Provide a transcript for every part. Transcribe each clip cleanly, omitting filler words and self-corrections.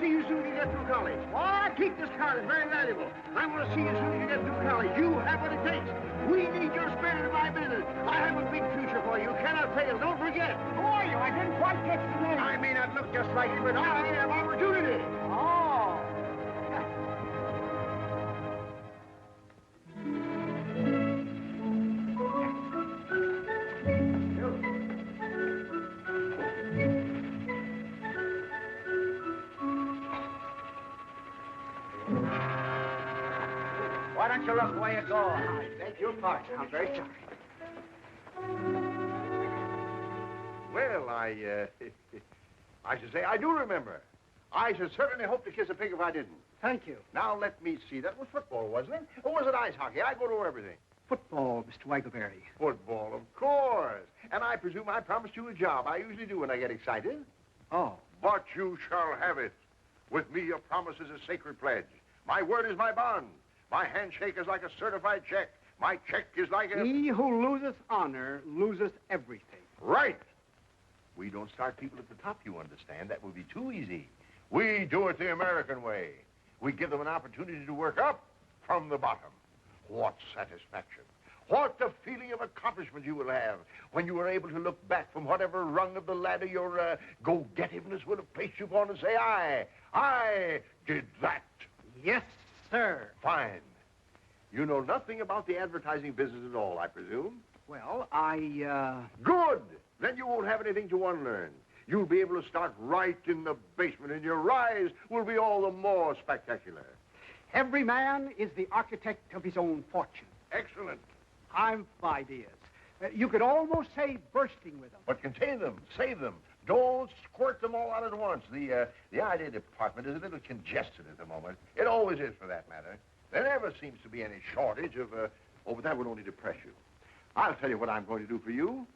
see you soon as you get through college. What? Keep this card. It's very valuable. I want to see you soon as you get through college. You have what it takes. We need your spirit in my business. I have a big future for you. You cannot fail. Don't forget. Who are you? I didn't quite catch the name. I may not look just like you, but I have opportunity. Oh. Why don't you look where you go? I beg your pardon. I'm very sorry. Well, I should say I do remember. I should certainly hope to kiss a pig if I didn't. Thank you. Now, let me see. That was football, wasn't it? Or was it ice hockey? I go to everything. Football, Mr. Waggleberry. Football, of course. And I presume I promised you a job. I usually do when I get excited. Oh. But you shall have it. With me, your promise is a sacred pledge. My word is my bond. My handshake is like a certified check. My check is like a... He who loseth honor loseth everything. Right. We don't start people at the top, you understand. That would be too easy. We do it the American way. We give them an opportunity to work up from the bottom. What satisfaction. What the feeling of accomplishment you will have when you are able to look back from whatever rung of the ladder your go-getiveness will have placed you upon and say, I did that. Yes, sir. Fine. You know nothing about the advertising business at all, I presume? Well, Good! Then you won't have anything to unlearn. You'll be able to start right in the basement, and your rise will be all the more spectacular. Every man is the architect of his own fortune. Excellent. I've ideas. You could almost say bursting with them. But contain them, save them. Don't squirt them all out at once. The idea department is a little congested at the moment. It always is, for that matter. There never seems to be any shortage of, oh, but that would only depress you. I'll tell you what I'm going to do for you.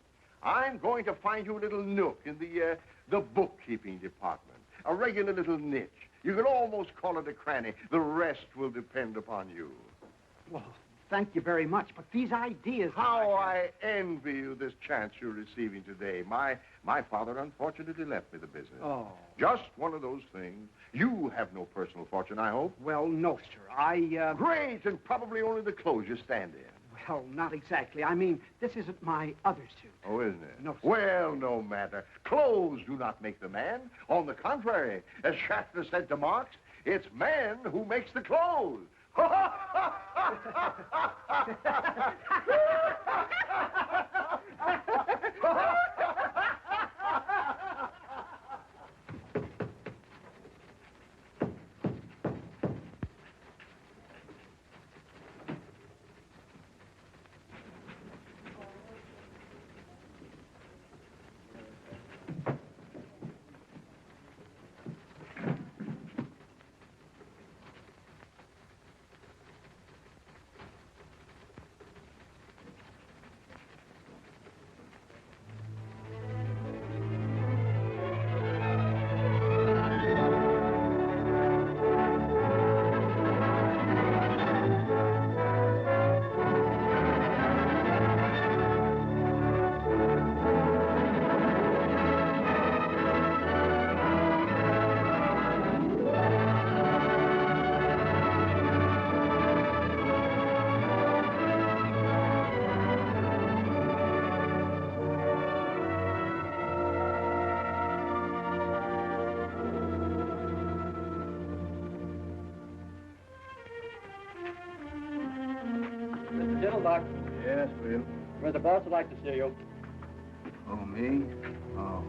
I'm going to find you a little nook in the bookkeeping department. A regular little niche. You can almost call it a cranny. The rest will depend upon you. Well, thank you very much, but these ideas... How I envy you this chance you're receiving today. My father unfortunately left me the business. Oh. Just one of those things. You have no personal fortune, I hope. Well, no, sir. Great, and probably only the clothes you stand in. Well, not exactly. I mean, this isn't my other suit. Oh, isn't it? No, sir. Well, no matter. Clothes do not make the man. On the contrary, as Shatner said to Marx, it's man who makes the clothes. Diddlebock. Yes, Will. Where's the boss would like to see you. Oh, me? Oh.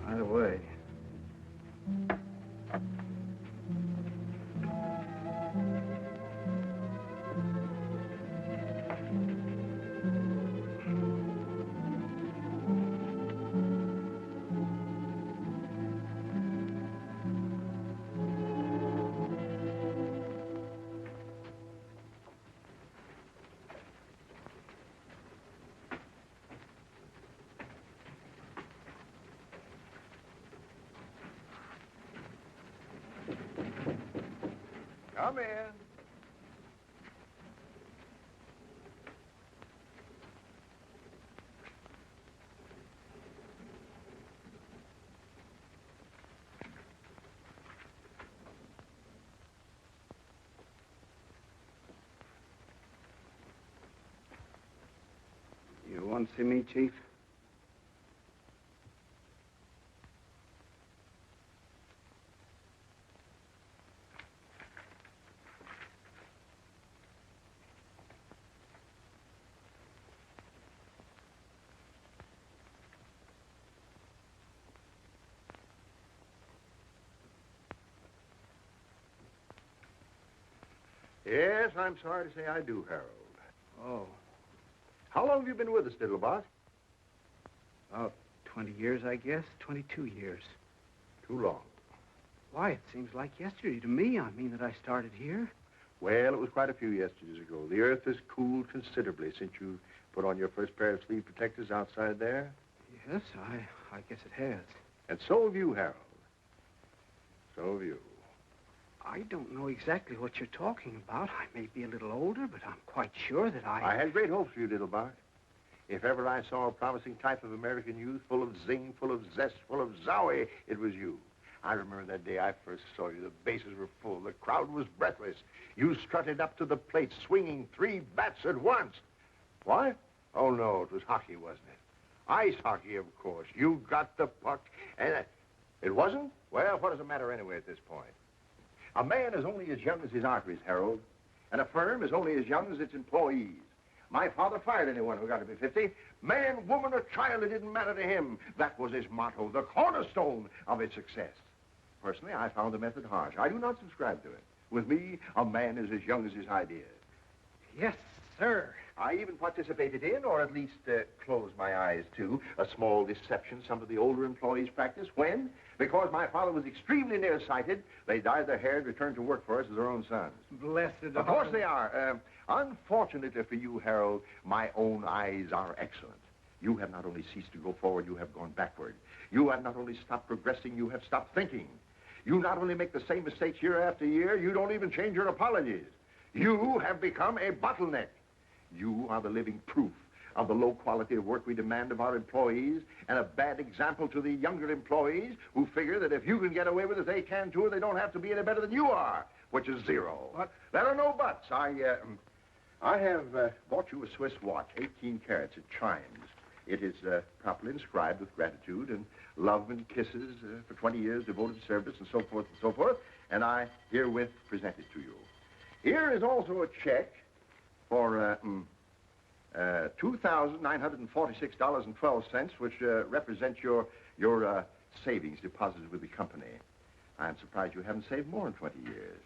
Either way. Come in. You want to see me, Chief? Yes, I'm sorry to say I do, Harold. Oh, How long have you been with us, Diddlebock? about 20 years, I guess. 22 years. Too long. Why, it seems like yesterday to me. I mean that I started here. Well, it was quite a few yesterdays ago. The earth has cooled considerably since you put on your first pair of sleeve protectors outside there. Yes, I guess it has. And so have you, Harold. So have you. I don't know exactly what you're talking about. I may be a little older, but I'm quite sure that I had great hopes for you, Diddlebock. If ever I saw a promising type of American youth, full of zing, full of zest, full of zowie, it was you. I remember that day I first saw you. The bases were full. The crowd was breathless. You strutted up to the plate, swinging 3 bats at once. What? Oh, no, it was hockey, wasn't it? Ice hockey, of course. You got the puck, and it wasn't? Well, what does it matter anyway at this point? A man is only as young as his arteries, Harold, and a firm is only as young as its employees. My father fired anyone who got to be 50. Man, woman, or child, it didn't matter to him. That was his motto, the cornerstone of his success. Personally, I found the method harsh. I do not subscribe to it. With me, a man is as young as his ideas. Yes, sir. I even participated in, or at least closed my eyes to, a small deception some of the older employees practiced when, because my father was extremely nearsighted, they dyed their hair and returned to work for us as their own sons. Blessed. Of course they are. Unfortunately for you, Harold, my own eyes are excellent. You have not only ceased to go forward, you have gone backward. You have not only stopped progressing, you have stopped thinking. You not only make the same mistakes year after year, you don't even change your apologies. You have become a bottleneck. You are the living proof of the low quality of work we demand of our employees, and a bad example to the younger employees who figure that if you can get away with it, they can too, and they don't have to be any better than you are, which is zero. What? There are no buts. I have bought you a Swiss watch, 18 carats. It chimes. It is properly inscribed with gratitude and love and kisses for 20 years devoted service and so forth and so forth, and I herewith present it to you. Here is also a check for $2,946.12, which represents your savings deposited with the company. I'm surprised you haven't saved more in 20 years.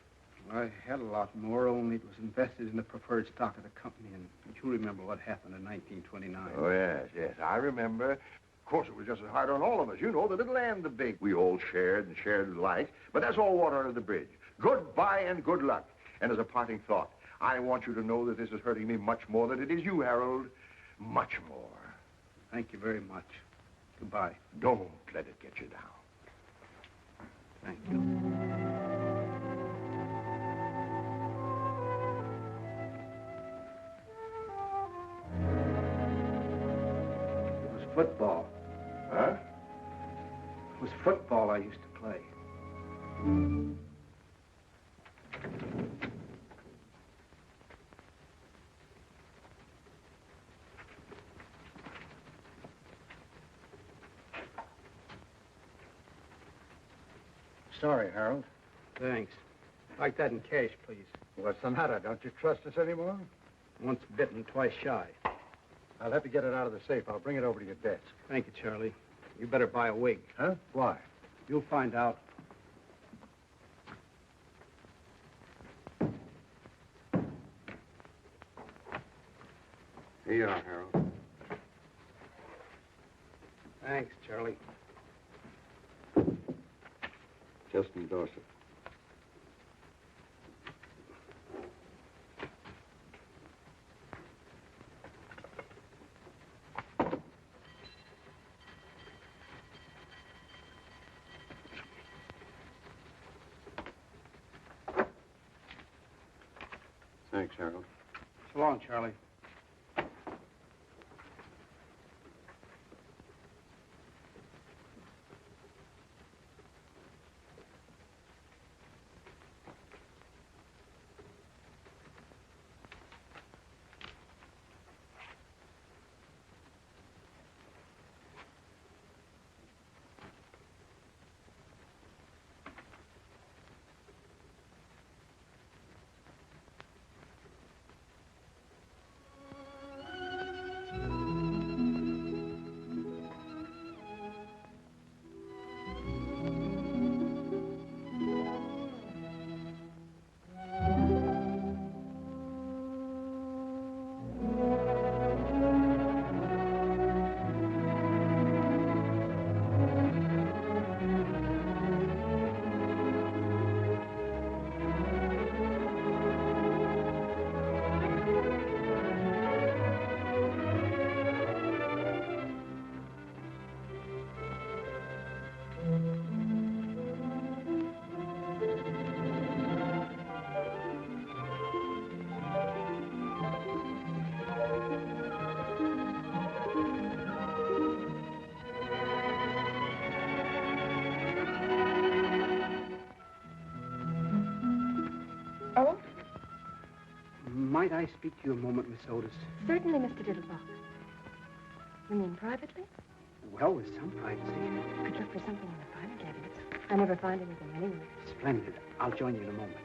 I had a lot more, only it was invested in the preferred stock of the company, and you remember what happened in 1929. Oh, yes, I remember. Of course, it was just as hard on all of us. You know, the little and the big. We all shared and shared alike, but that's all water under the bridge. Goodbye and good luck. And as a parting thought, I want you to know that this is hurting me much more than it is you, Harold. Much more. Thank you very much. Goodbye. Don't let it get you down. Thank you. It was football. Huh? It was football I used to play. Sorry, Harold. Thanks. Like that in cash, please. What's the matter? Don't you trust us anymore? Once bitten, twice shy. I'll have to get it out of the safe. I'll bring it over to your desk. Thank you, Charlie. You better buy a wig. Huh? Why? You'll find out. Here you are, Harold. Thanks, Charlie. Just endorse it. Thanks, Harold. So long, Charlie. I speak to you a moment, Miss Otis? Certainly, Mr. Diddlebock. You mean privately? Well, with some privacy. I'd look for something in the private cabinets. I never find anything anywhere. Splendid. I'll join you in a moment.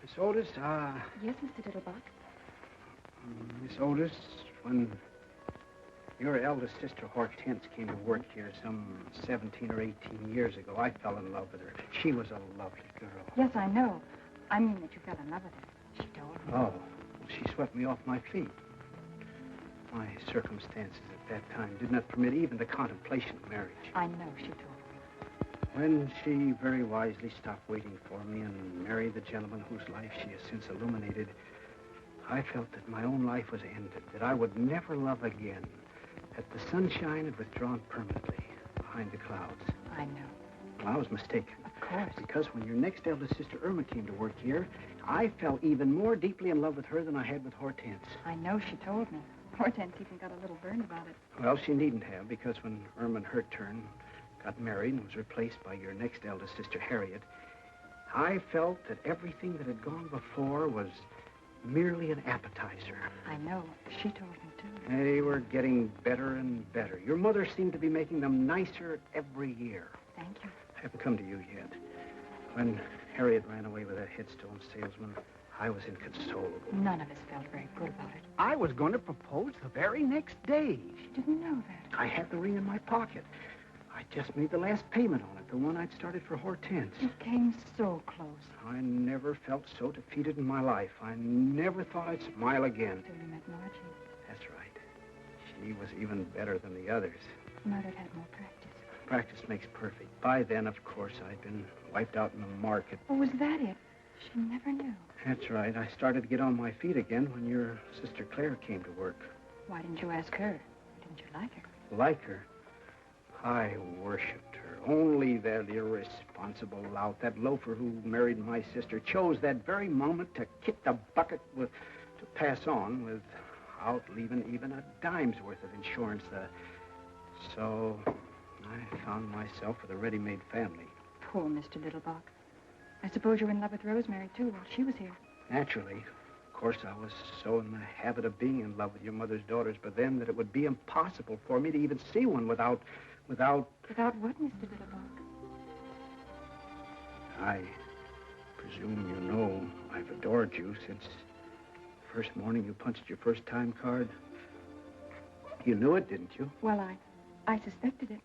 Miss Otis, Yes, Mr. Diddlebock. Miss Otis, when your eldest sister Hortense came to work here some 17 or 18 years ago, I fell in love with her. She was a lovely girl. Yes, I know. I mean that you fell in love with her. She told me. Oh, she swept me off my feet. My circumstances at that time did not permit even the contemplation of marriage. I know she told me. When she very wisely stopped waiting for me and married the gentleman whose life she has since illuminated, I felt that my own life was ended, that I would never love again, that the sunshine had withdrawn permanently behind the clouds. I know. Well, I was mistaken. Of course. Because when your next eldest sister, Irma, came to work here, I fell even more deeply in love with her than I had with Hortense. I know she told me. Hortense even got a little burned about it. Well, she needn't have, because when Irma, in her turn, got married and was replaced by your next eldest sister, Harriet, I felt that everything that had gone before was merely an appetizer. I know. She told me, too. They were getting better and better. Your mother seemed to be making them nicer every year. Thank you. I haven't come to you yet. When Harriet ran away with that headstone salesman, I was inconsolable. None of us felt very good about it. I was going to propose the very next day. She didn't know that. I had the ring in my pocket. I just made the last payment on it, the one I'd started for Hortense. You came so close. I never felt so defeated in my life. I never thought I'd smile again. Till you met Margie. That's right. She was even better than the others. Mother'd had more practice. Practice makes perfect. By then, of course, I'd been wiped out in the market. Oh, was that it? She never knew. That's right. I started to get on my feet again when your sister Claire came to work. Why didn't you ask her? Didn't you like her? Like her? I worshipped her. Only that irresponsible lout, that loafer who married my sister, chose that very moment to kick the bucket to pass on without leaving even a dime's worth of insurance. So I found myself with a ready-made family. Poor Mr. Diddlebock. I suppose you were in love with Rosemary, too, while she was here. Naturally. Of course, I was so in the habit of being in love with your mother's daughters, but then that it would be impossible for me to even see one without... Without what, Mr. Diddlebock? I presume you know I've adored you since the first morning you punched your first-time card. You knew it, didn't you? Well, I suspected it.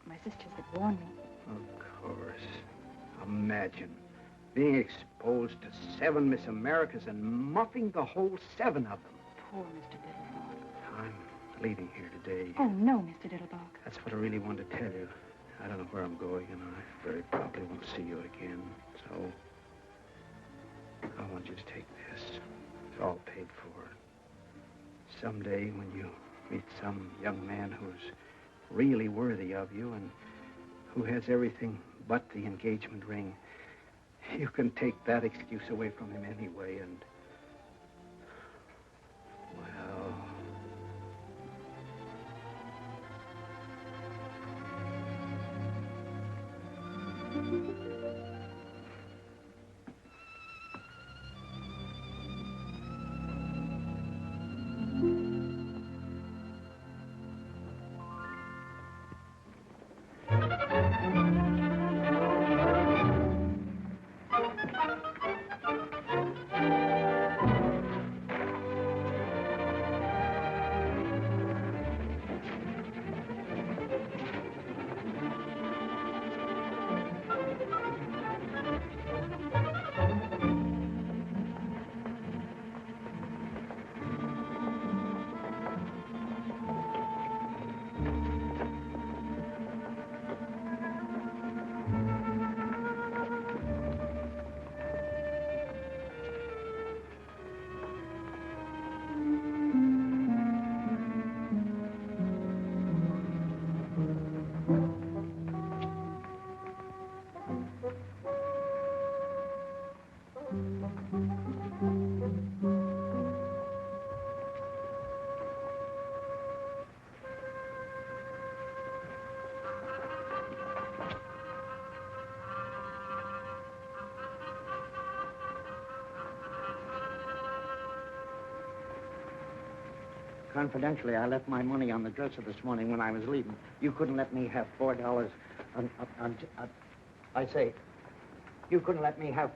My sisters had warned me. Of course. Imagine being exposed to 7 Miss Americas and muffing the whole 7 of them. Poor Mr. Diddlebock. I'm leaving here today. Oh, no, Mr. Diddlebock. That's what I really wanted to tell you. I don't know where I'm going, and I very probably won't see you again. So, I want you to take this. It's all paid for. Someday, when you meet some young man who's really worthy of you and who has everything but the engagement ring, you can take that excuse away from him anyway, and... well... confidentially, I left my money on the dresser this morning when I was leaving. You couldn't let me have $4 I say, you couldn't let me have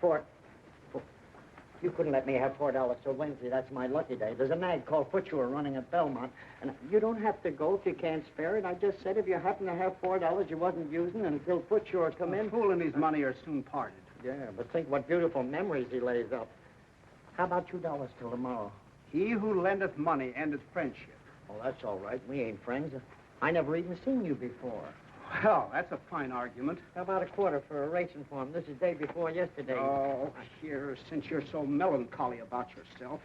You couldn't let me have $4 till Wednesday. That's my lucky day. There's a nag called Footchewer running at Belmont, and you don't have to go if you can't spare it. I just said if you happen to have $4 you wasn't using until Footchewer come in. Fool and his money are soon parted. Yeah, but think what beautiful memories he lays up. How about $2 till tomorrow? He who lendeth money endeth friendship. Oh, that's all right. We ain't friends. I never even seen you before. Well, that's a fine argument. How about a quarter for a racing form? This is day before yesterday. Oh, here, since you're so melancholy about yourself.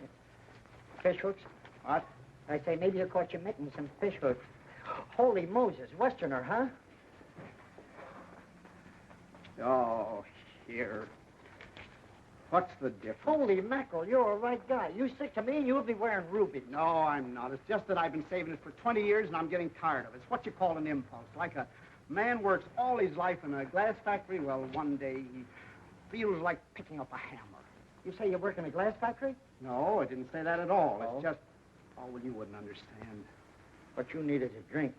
Fish hooks? What? I say, maybe you caught your mitten some fish hooks. Holy Moses, Westerner, huh? Oh, here. What's the difference? Holy mackerel, you're a right guy. You stick to me, you'll be wearing rubies. No, I'm not. It's just that I've been saving it for 20 years, and I'm getting tired of it. It's what you call an impulse. Like a man works all his life in a glass factory. Well, one day he feels like picking up a hammer. You say you work in a glass factory? No, I didn't say that at all. Oh. It's just... Oh, well, you wouldn't understand. What you need is a drink.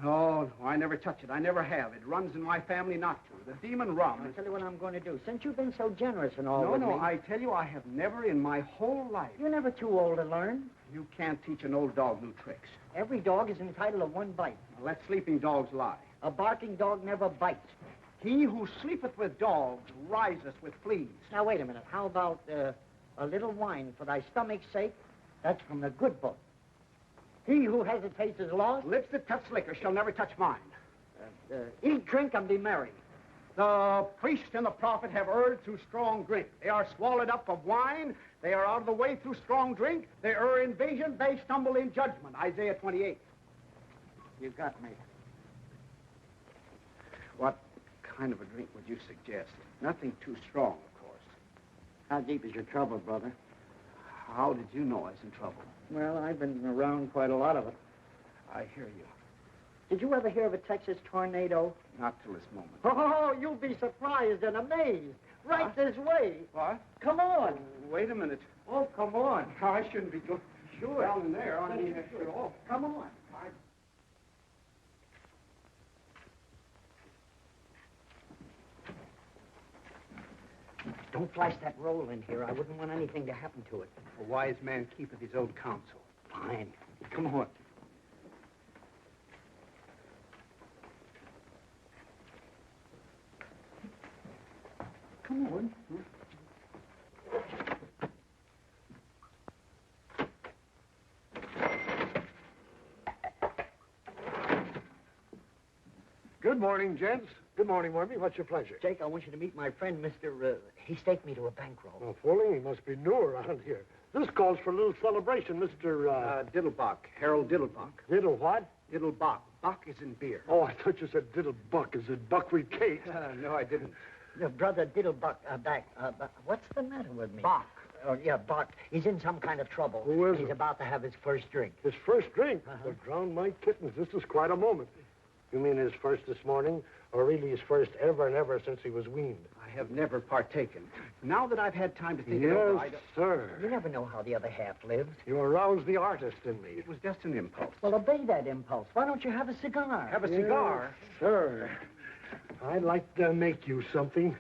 No, I never touch it. I never have. It runs in my family not to. The demon rum. I'll tell you what I'm going to do. Since you've been so generous and all No, with me... I tell you, I have never in my whole life... You're never too old to learn. You can't teach an old dog new tricks. Every dog is entitled to one bite. Now, let sleeping dogs lie. A barking dog never bites. He who sleepeth with dogs riseth with fleas. Now, wait a minute. How about a little wine for thy stomach's sake? That's from the good book. He who hesitates is lost. Lips that touch liquor shall never touch mine. Eat, drink, and be merry. The priest and the prophet have erred through strong drink. They are swallowed up of wine. They are out of the way through strong drink. They err in vision. They stumble in judgment. Isaiah 28. You got me. What kind of a drink would you suggest? Nothing too strong, of course. How deep is your trouble, brother? How did you know I was in trouble? Well, I've been around quite a lot of it. I hear you. Did you ever hear of a Texas tornado? Not till this moment. Oh, you'll be surprised and amazed. Right this way. What? Come on. Wait a minute. Oh, come on. I shouldn't be going down in there. I mean, Oh, come on. Don't flash that roll in here. I wouldn't want anything to happen to it. A wise man keepeth his own counsel. Fine. Come on. Come on. Good morning, gents. Good morning, Wormy. What's your pleasure? Jake, I want you to meet my friend, Mr. He staked me to a bankroll. Oh, fooling. He must be new around here. This calls for a little celebration, Mr. Diddlebock. Harold Diddlebock. Diddle what? Diddlebock. Bock is in beer. Oh, I thought you said Diddlebuck. Is it buckwheat cake? No, I didn't. Your brother Diddlebuck, what's the matter with me? Bock. Oh, yeah, Bock. He's in some kind of trouble. Who is He's it? about to have his first drink. His first drink? Uh-huh. Well, drown my kittens. This is quite a moment. You mean his first this morning? Or really his first ever and ever since he was weaned? I have never partaken. Now that I've had time to think it over, Yes, sir. You never know how the other half lives. You aroused the artist in me. it was just an impulse. Well, obey that impulse. Why don't you have a cigar? Have a cigar? Yes, sir. I'd like to make you something.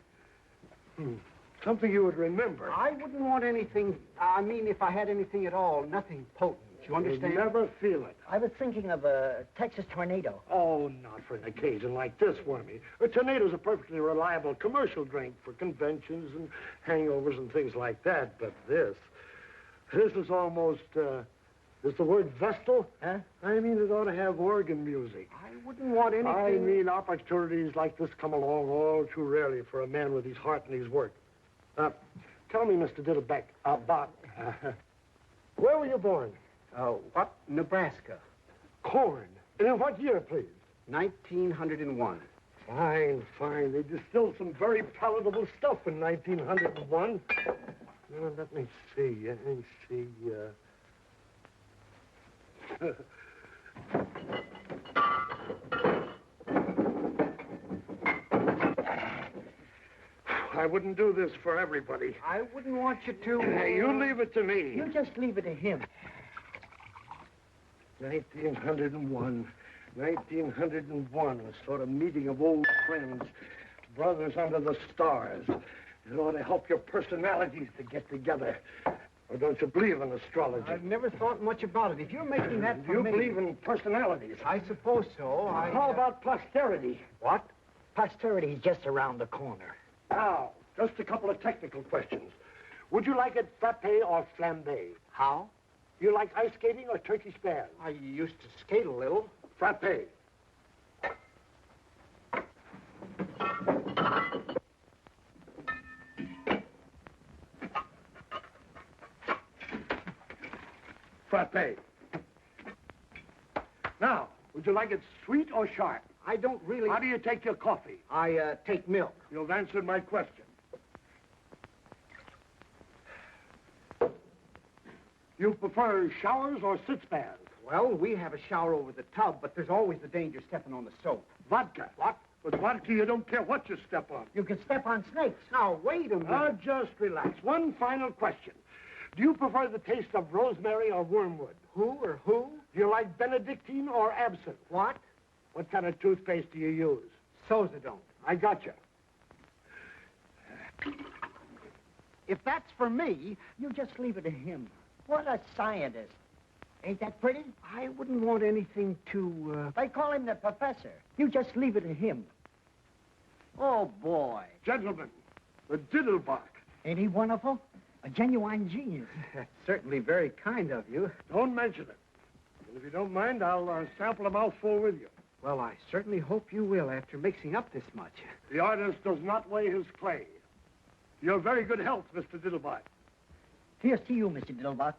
Something you would remember. I wouldn't want anything, I mean, if I had anything at all, nothing potent. You understand? You'd never feel it. I was thinking of a Texas tornado. Oh, not for an occasion like this, Wormy. A tornado's a perfectly reliable commercial drink for conventions and hangovers and things like that. But this is almost, is the word Vestal? Huh? I mean, it ought to have organ music. I wouldn't want anything... I mean, opportunities like this come along all too rarely for a man with his heart and his work. Tell me, Mr. Diddleback, Bach, where were you born? What? Nebraska. Corn. And in what year, please? 1901. Fine, fine. They distilled some very palatable stuff in 1901. Now, let me see. I wouldn't do this for everybody. I wouldn't want you to... You leave it to me. You just leave it to him. 1901. 1901, a sort of meeting of old friends, brothers under the stars. It ought to help your personalities to get together. Or don't you believe in astrology? I've never thought much about it. If you're making that for me... You believe in personalities? I suppose so. How about posterity? What? Posterity's just around the corner. Now, just a couple of technical questions. Would you like it frappe or flambé? How? You like ice skating or turkey spans? I used to skate a little. Frappe. Frappe. Now, would you like it sweet or sharp? I don't really... How do you take your coffee? I take milk. You've answered my question. You prefer showers or sit-spans? Well, we have a shower over the tub, but there's always the danger stepping on the soap. Vodka. What? With vodka, you don't care what you step on. You can step on snakes. Now, wait a minute. Now, just relax. One final question. Do you prefer the taste of rosemary or wormwood? Who or who? Do you like Benedictine or absinthe? What? What kind of toothpaste do you use? Sozadone. I got you. If that's for me, You just leave it to him. What a scientist. Ain't that pretty? I wouldn't want anything too, They call him the professor. You just leave it to him. Oh, boy. Gentlemen, the Diddlebock. Ain't he wonderful? A genuine genius. That's certainly very kind of you. Don't mention it. And if you don't mind, I'll sample a mouthful with you. Well, I certainly hope you will after mixing up this much. The artist does not weigh his clay. Your very good health, Mr. Diddlebock. Here's to you, Mr. Diddlebock.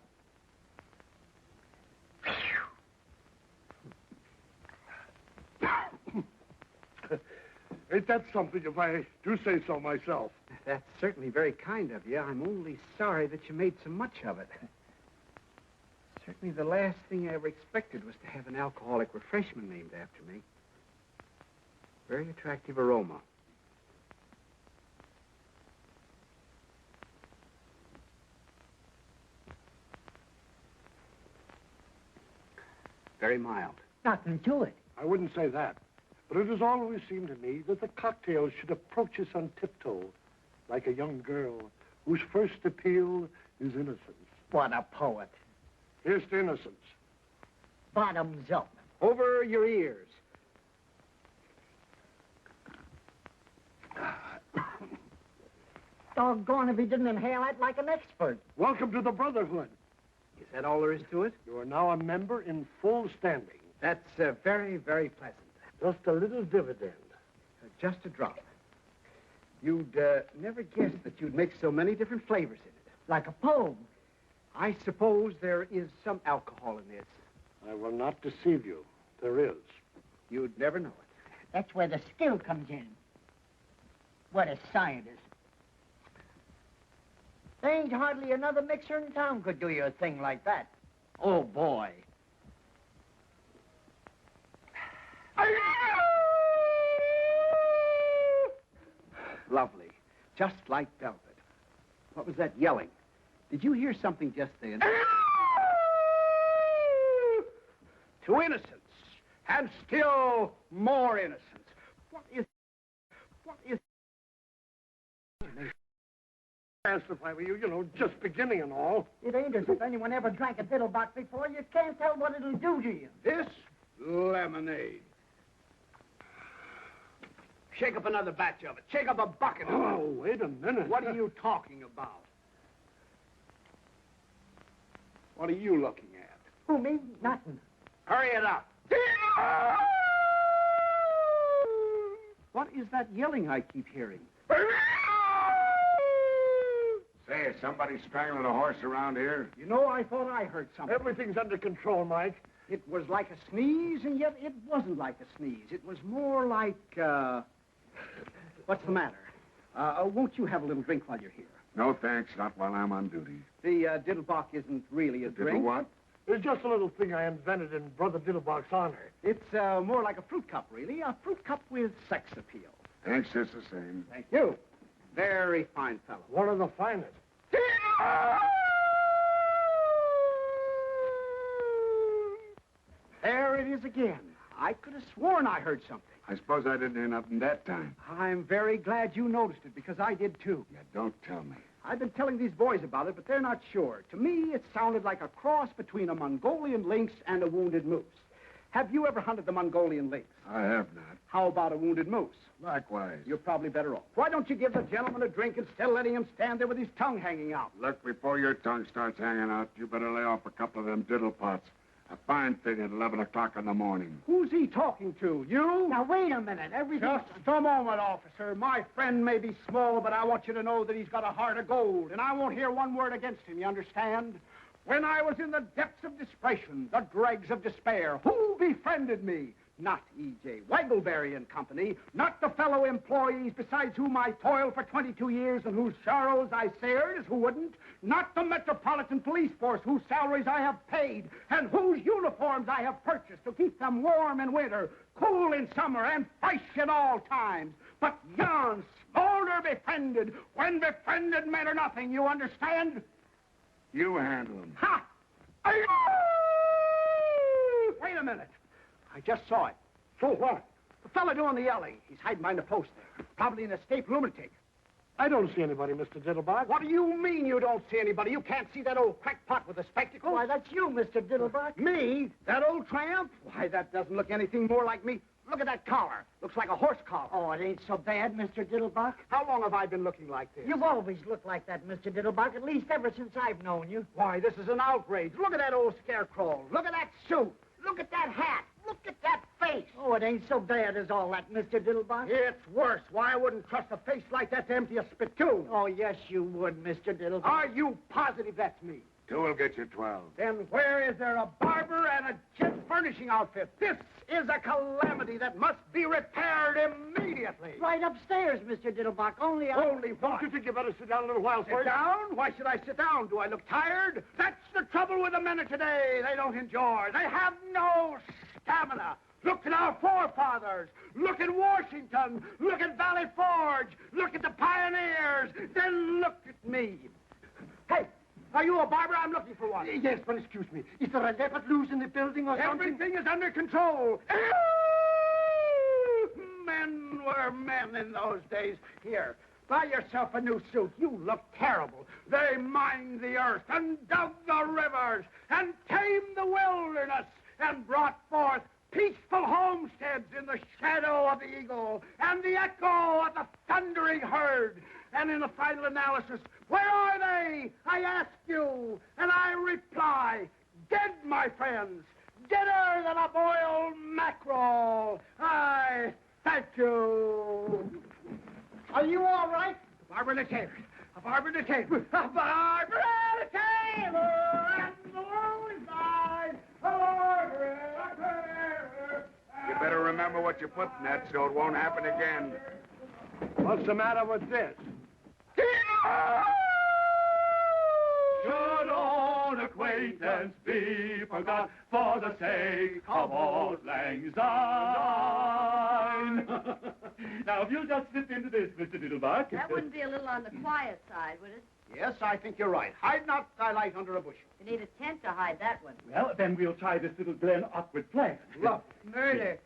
Ain't that something if I do say so myself? That's certainly very kind of you. I'm only sorry that you made so much of it. Certainly the last thing I ever expected was to have an alcoholic refreshment named after me. Very attractive aroma. Very mild. Nothing to it. I wouldn't say that. But it has always seemed to me that the cocktail should approach us on tiptoe, like a young girl whose first appeal is innocence. What a poet. Here's to innocence. Bottoms up. Over your ears. Doggone if he didn't inhale that like an expert. Welcome to the Brotherhood. Is that all there is to it? You are now a member in full standing. That's very, very pleasant. Just a little dividend. Just a drop. You'd never guess that you'd make so many different flavors in it. Like a poem. I suppose there is some alcohol in this. I will not deceive you. There is. You'd never know it. That's where the skill comes in. What a scientist. There ain't hardly another mixer in town could do you a thing like that. Oh, boy. Lovely. Just like velvet. What was that yelling? Did you hear something just then? To innocence. And still more innocence. What is... If I were you, just beginning and all. It ain't as if anyone ever drank a Diddlebock before. You can't tell what it'll do to you. This lemonade. Shake up another batch of it. Shake up a bucket of it. Oh, wait a minute. What are you talking about? What are you looking at? Who, me? Nothing. Hurry it up. What is that yelling I keep hearing? Say, is somebody strangling a horse around here? You know, I thought I heard something. Everything's under control, Mike. It was like a sneeze, and yet it wasn't like a sneeze. It was more like, what's the matter? Won't you have a little drink while you're here? No, thanks. Not while I'm on duty. The Diddlebock isn't really a drink. Diddle what? It's just a little thing I invented in Brother Diddlebock's honor. It's more like a fruit cup, really. A fruit cup with sex appeal. Thanks, just the same. Thank you. Very fine fellow. One of the finest. There it is again. I could have sworn I heard something. I suppose I didn't hear nothing that time. I'm very glad you noticed it, because I did too. Yeah, don't tell me. I've been telling these boys about it, but they're not sure. To me, it sounded like a cross between a Mongolian lynx and a wounded moose. Have you ever hunted the Mongolian lynx? I have not. How about a wounded moose? Likewise. You're probably better off. Why don't you give the gentleman a drink instead of letting him stand there with his tongue hanging out? Look, before your tongue starts hanging out, you better lay off a couple of them diddlepots. A fine thing at 11 o'clock in the morning. Who's he talking to? You? Now, wait a minute. Everything... Just a moment, officer. My friend may be small, but I want you to know that he's got a heart of gold, and I won't hear one word against him, you understand? When I was in the depths of desperation, the dregs of despair, who befriended me? Not E.J. Waggleberry and Company, not the fellow employees besides whom I toiled for 22 years and whose sorrows I shared as who wouldn't, not the Metropolitan Police Force whose salaries I have paid and whose uniforms I have purchased to keep them warm in winter, cool in summer, and fresh at all times, but yon smolder befriended, when befriended men are nothing, you understand? You handle him. Ha! Wait a minute. I just saw it. So what? The fella doing the yelling. He's hiding behind a post there. Probably an escaped lunatic. I don't see anybody, Mr. Diddlebock. What do you mean you don't see anybody? You can't see that old crackpot with the spectacles? Why, that's you, Mr. Diddlebock. Me? That old tramp? Why, that doesn't look anything more like me. Look at that collar. Looks like a horse collar. Oh, it ain't so bad, Mr. Diddlebock. How long have I been looking like this? You've always looked like that, Mr. Diddlebock, at least ever since I've known you. Why, this is an outrage. Look at that old scarecrow. Look at that suit. Look at that hat. Look at that face. Oh, it ain't so bad as all that, Mr. Diddlebock. It's worse. Why, I wouldn't trust a face like that to empty a spittoon. Oh, yes, you would, Mr. Diddlebock. Are you positive that's me? 2 will get you 12. Then where is there a barber and a gent furnishing outfit? This is a calamity that must be repaired immediately. Right upstairs, Mr. Diddlebock. Only what? Don't you think you better sit down a little while Sit first? down? Why should I sit down? Do I look tired? That's the trouble with the men of today. They don't enjoy. They have no stamina. Look at our forefathers. Look at Washington. Look at Valley Forge. Look at the pioneers. Then look at me. Hey, are you a barber? I'm looking for one. Yes, but excuse me. Is there a leopard loose in the building or something? Everything is under control. Men were men in those days. Here, buy yourself a new suit. You look terrible. They mined the earth and dug the rivers and tamed the wilderness and brought forth peaceful homesteads in the shadow of the eagle and the echo of the thundering herd. And in the final analysis, where are they? I ask you, and I reply, dead, my friends, deader than a boiled mackerel. I thank you. Are you all right? A barber and a tailor. A barber and a tailor. A barber and a tailor. And the world is mine. A barber and a tailor. You better remember what you put in that so it won't happen again. What's the matter with this? Should old acquaintance be forgot for the sake of old lang syne? Now, if you'll just slip into this, Mr. Diddlebuck. That wouldn't be a little on the quiet side, would it? Yes, I think you're right. Hide not thy light under a bushel. You need a tent to hide that one. Well, then we'll try this little Glen awkward plan. Love. Murder.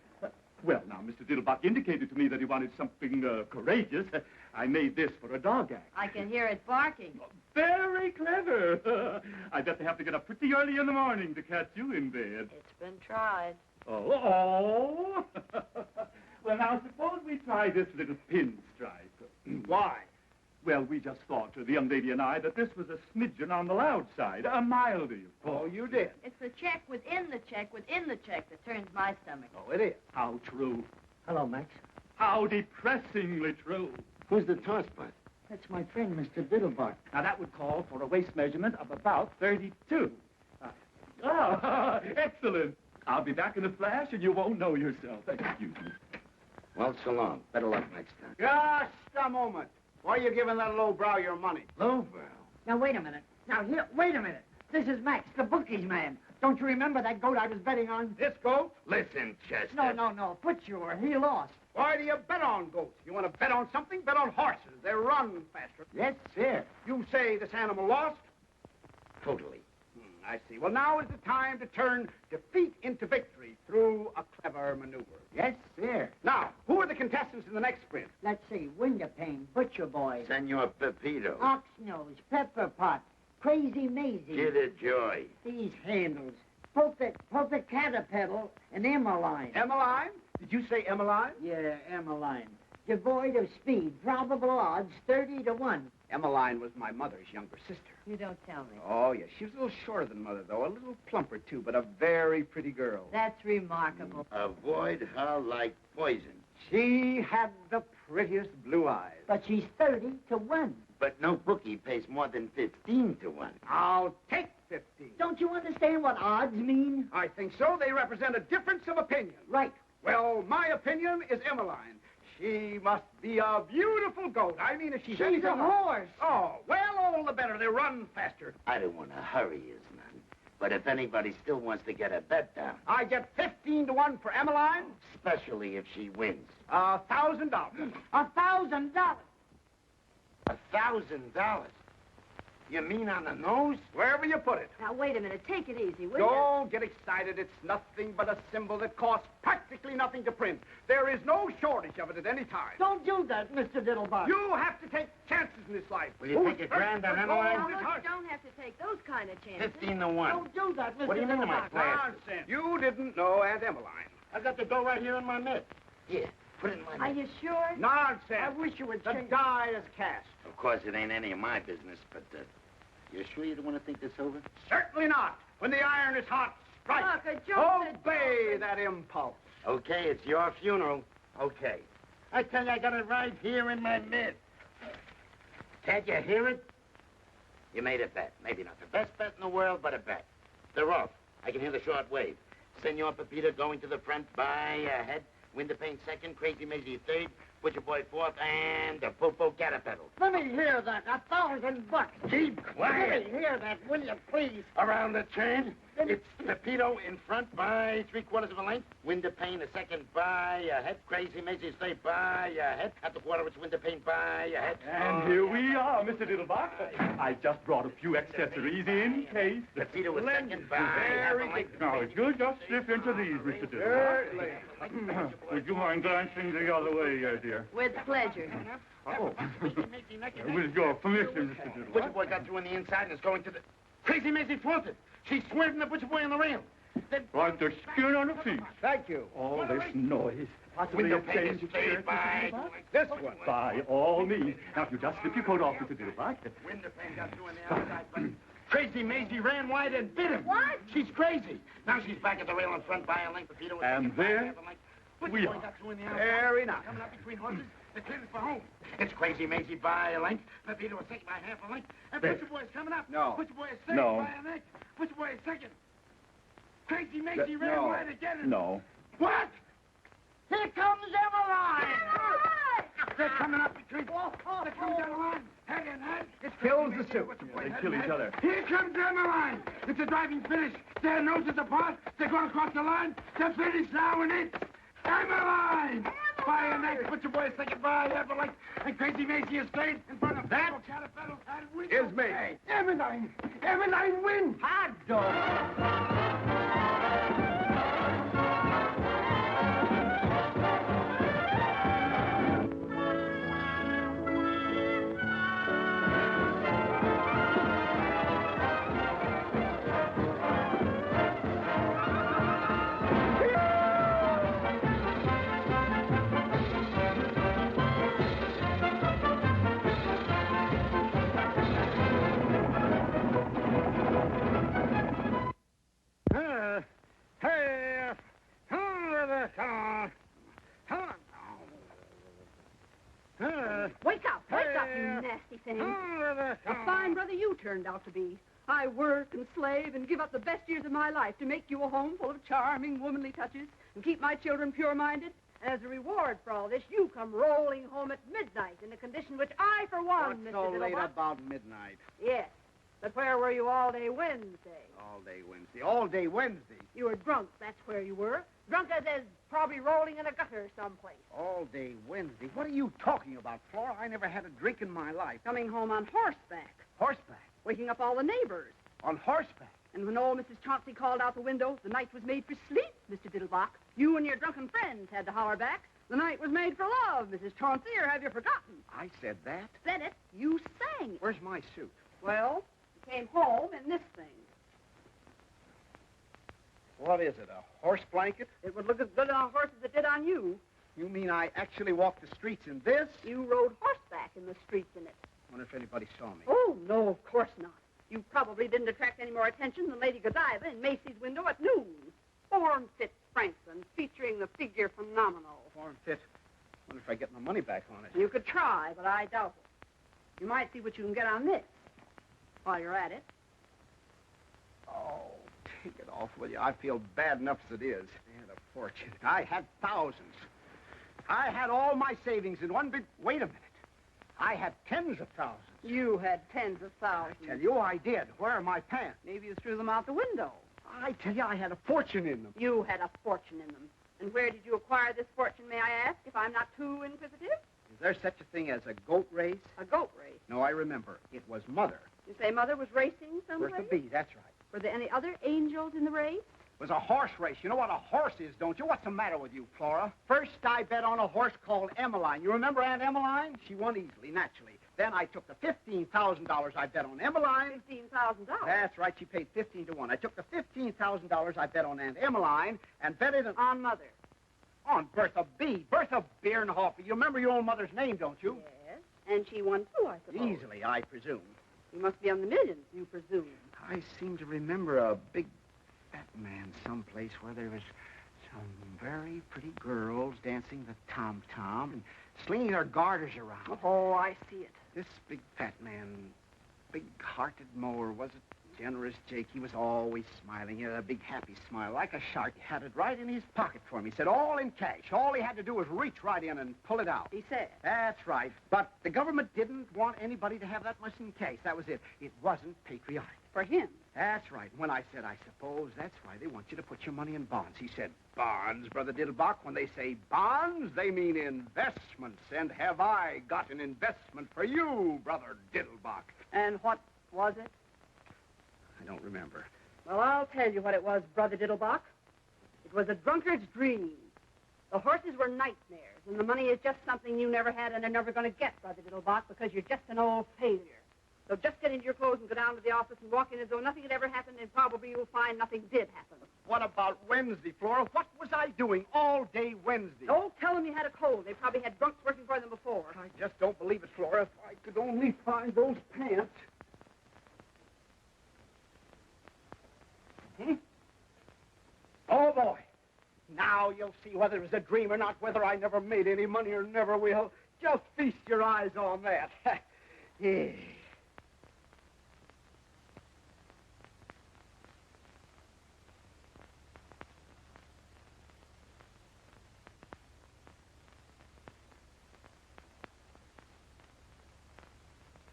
Well, now, Mr. Diddlebuck indicated to me that he wanted something courageous. I made this for a dog act. I can hear it barking. Very clever. I bet they have to get up pretty early in the morning to catch you in bed. It's been tried. Oh. Well, now, suppose we try this little pinstripe. Why? Well, we just thought, the young lady and I, that this was a smidgen on the loud side, a mildy, of course. Oh, you did? It's the check within the check within the check that turns my stomach. Oh, it is. How true. Hello, Max. How depressingly true. Who's the tosspot? That's my friend, Mr. Diddlebock. Now, that would call for a waist measurement of about 32. Excellent. I'll be back in a flash, and you won't know yourself. Excuse me. Well, so long. Better luck next time. Just a moment. Why are you giving that lowbrow your money? Lowbrow? Now, wait a minute. Now, here, wait a minute. This is Max, the bookie's man. Don't you remember that goat I was betting on? This goat? Listen, Chester. No. Put-your. He lost. Why do you bet on goats? You want to bet on something? Bet on horses. They run faster. Yes, sir. You say this animal lost? Totally. I see. Well, now is the time to turn defeat into victory through a clever maneuver. Yes, sir. Now, who are the contestants in the next sprint? Let's see. Windowpane, Butcher Boy, Senor Pepito. Oxnose, Pepper Pot, Crazy Maisie. Kid of Joy. These handles. Perfect Caterpillar and Emmeline. Emmeline? Did you say Emmeline? Yeah, Emmeline. Devoid of speed. Probable odds 30 to 1. Emmeline was my mother's younger sister. You don't tell me. Oh, yes. She was a little shorter than Mother, though. A little plumper, too, but a very pretty girl. That's remarkable. Avoid her like poison. She had the prettiest blue eyes. But she's 30 to 1. But no bookie pays more than 15 to 1. I'll take 15. Don't you understand what odds mean? I think so. They represent a difference of opinion. Right. Well, my opinion is Emmeline. She must be a beautiful goat. I mean, if she's She's anything a horse. Oh, well, all the better. They run faster. I don't want to hurry you, man. But if anybody still wants to get a bet down, I get 15 to 1 for Emmeline. especially if she wins. $1,000. $1,000. $1,000? You mean on the nose? Wherever you put it. Now, wait a minute. Take it easy, will you? Don't get excited. It's nothing but a symbol that costs practically nothing to print. There is no shortage of it at any time. Don't do that, Mr. Diddlebock. You have to take chances in this life. Will you take a grand on Emmeline? No, you don't have to take those kind of chances. 15 to 1. Don't do that, Mr. What do you mean, my Diddlebock. class? Nonsense. You didn't know Aunt Emmeline. I've got the dough right here in my mitt. Here, put it in my Are mitt. you sure? Nonsense. I wish you would The change. die is cast. Of course, it ain't any of my business, but you sure you don't want to think this over? Certainly not. When the iron is hot, strike. Look, a joke. Obey that impulse. Okay, it's your funeral. Okay. I tell you, I got it right here in my mitt. Can't you hear it? You made a bet. Maybe not the best bet in the world, but a bet. They're off. I can hear the short wave. Senor Pepito going to the front by head. Windowpane second. Crazy Maisie third. Butcher Boy fourth. And the Popo Caterpillar. Let me hear that. $1,000. Keep quiet. Let me hear that, will you, please? Around the chain, it's Pepito in front by 3/4 of a length. Windowpane a second by a head. Crazy Maisie's third by a head. At the quarter, it's Windowpane by a head. And here we are, Mr. Diddlebock. I just brought a few accessories in case. Pepito a second by half a length. Now, if you'll just slip into these, Mr. Diddlebock. Would you mind glancing the other way, dear? With pleasure. Oh. With your permission, Mr. Diddlebock. Butcher Boy got through on the inside and is going to the... Crazy Maisie thwarted. She's swerving the Butcher Boy on the rail. Then... Like the skin on the feet. Thank you. All this noise. Possibly a Windowpane change is of third shirt, Mr. by... Diddlebock? This one. By all means. Now, if you just slip your coat off, Mr. Diddlebock. Windowpane got through on the outside, but... Crazy Maisie ran wide and bit him. What? She's crazy. Now she's back at the rail in front by a length. Pepito is And second by there half a length. Butcher we Boy are. got through on the outside. Very nice. Coming up between horses. They're clearing for home. It's Crazy Maisie by a length. Pepito is second by half a length. And There. Butcher Boy's coming up. No. Butcher Boy is third No. by a length. Butcher Boy is second. Crazy Maisie ran no. wide again. No. What? Here comes Emmeline. They're coming up between... They're coming down the line. Head and head. It's Kills Crazy the suit. Butcher Boy, They head kill and each head. other. Here comes Emmeline. It's a driving finish. Their noses apart. They're going across the line. They're finished now, and it's Emmeline. By a neck. Butcher Boy is second by half a length. And Crazy Maisie is third in front of that. Caterpillar and Is me. Emmeline. Emmeline wins. Hot dog. Wake up, you nasty thing. A fine brother you turned out to be. I work and slave and give up the best years of my life to make you a home full of charming, womanly touches and keep my children pure-minded. As a reward for all this, you come rolling home at midnight in a condition which I, for one, What's Mr. so late Diddlebock... about midnight? Yes, but where were you all day Wednesday? All day Wednesday. All day Wednesday. You were drunk, that's where you were. Drunk as is probably rolling in a gutter someplace. All day Wednesday. What are you talking about, Flora? I never had a drink in my life. Coming home on horseback. Horseback. Waking up all the neighbors. On horseback. And when old Mrs. Chauncey called out the window, the night was made for sleep, Mr. Diddlebock. You and your drunken friends had to holler back. The night was made for love, Mrs. Chauncey, or have you forgotten? I said that? Said it. You sang it. Where's my suit? Well, you came home in this thing. What is it, a horse blanket? It would look as good on a horse as it did on you. You mean I actually walked the streets in this? You rode horseback in the streets in it. Wonder if anybody saw me. Oh, no, of course not. You probably didn't attract any more attention than Lady Godiva in Macy's window at noon. Form-fit Franklin, featuring the figure phenomenal. Form-fit? Wonder if I get my money back on it. You could try, but I doubt it. You might see what you can get on this while you're at it. Oh, take it off, will you? I feel bad enough as it is. I had a fortune. I had thousands. I had all my savings in one big... Wait a minute. I had tens of thousands. You had tens of thousands. I tell you, I did. Where are my pants? Maybe you threw them out the window. I tell you, I had a fortune in them. You had a fortune in them. And where did you acquire this fortune, may I ask, if I'm not too inquisitive? Is there such a thing as a goat race? A goat race? No, I remember. It was Mother. You say Mother was racing someplace? Bertha B., that's right. Were there any other angels in the race? It was a horse race. You know what a horse is, don't you? What's the matter with you, Flora? First, I bet on a horse called Emmeline. You remember Aunt Emmeline? She won easily, naturally. Then I took the $15,000 I bet on Emmeline. $15,000? That's right. She paid 15 to 1. I took the $15,000 I bet on Aunt Emmeline and bet it on Mother. On Bertha B. Bertha Bierenhofer. You remember your old mother's name, don't you? Yes. And she won, too, I suppose. Easily, I presume. You must be on the millions, you presume. I seem to remember a big fat man someplace where there was some very pretty girls dancing the tom-tom and slinging their garters around. Oh, I see it. This big fat man, big-hearted mower, was a generous Jake. He was always smiling. He had a big happy smile, like a shark. He had it right in his pocket for me. He said all in cash. All he had to do was reach right in and pull it out. He said? That's right. But the government didn't want anybody to have that much in cash. That was it. It wasn't patriotic. For him? That's right. When I said, I suppose that's why they want you to put your money in bonds. He said, bonds, Brother Diddlebock. When they say bonds, they mean investments. And have I got an investment for you, Brother Diddlebock? And what was it? I don't remember. Well, I'll tell you what it was, Brother Diddlebock. It was a drunkard's dream. The horses were nightmares, and the money is just something you never had and are never going to get, Brother Diddlebock, because you're just an old failure. So just get into your clothes and go down to the office and walk in as though nothing had ever happened, and probably you'll find nothing did happen. What about Wednesday, Flora? What was I doing all day Wednesday? Don't tell them you had a cold. They probably had drunks working for them before. I just don't believe it, Flora. If I could only find those pants. Oh, boy. Now you'll see whether it was a dream or not, whether I never made any money or never will. Just feast your eyes on that. Yeah.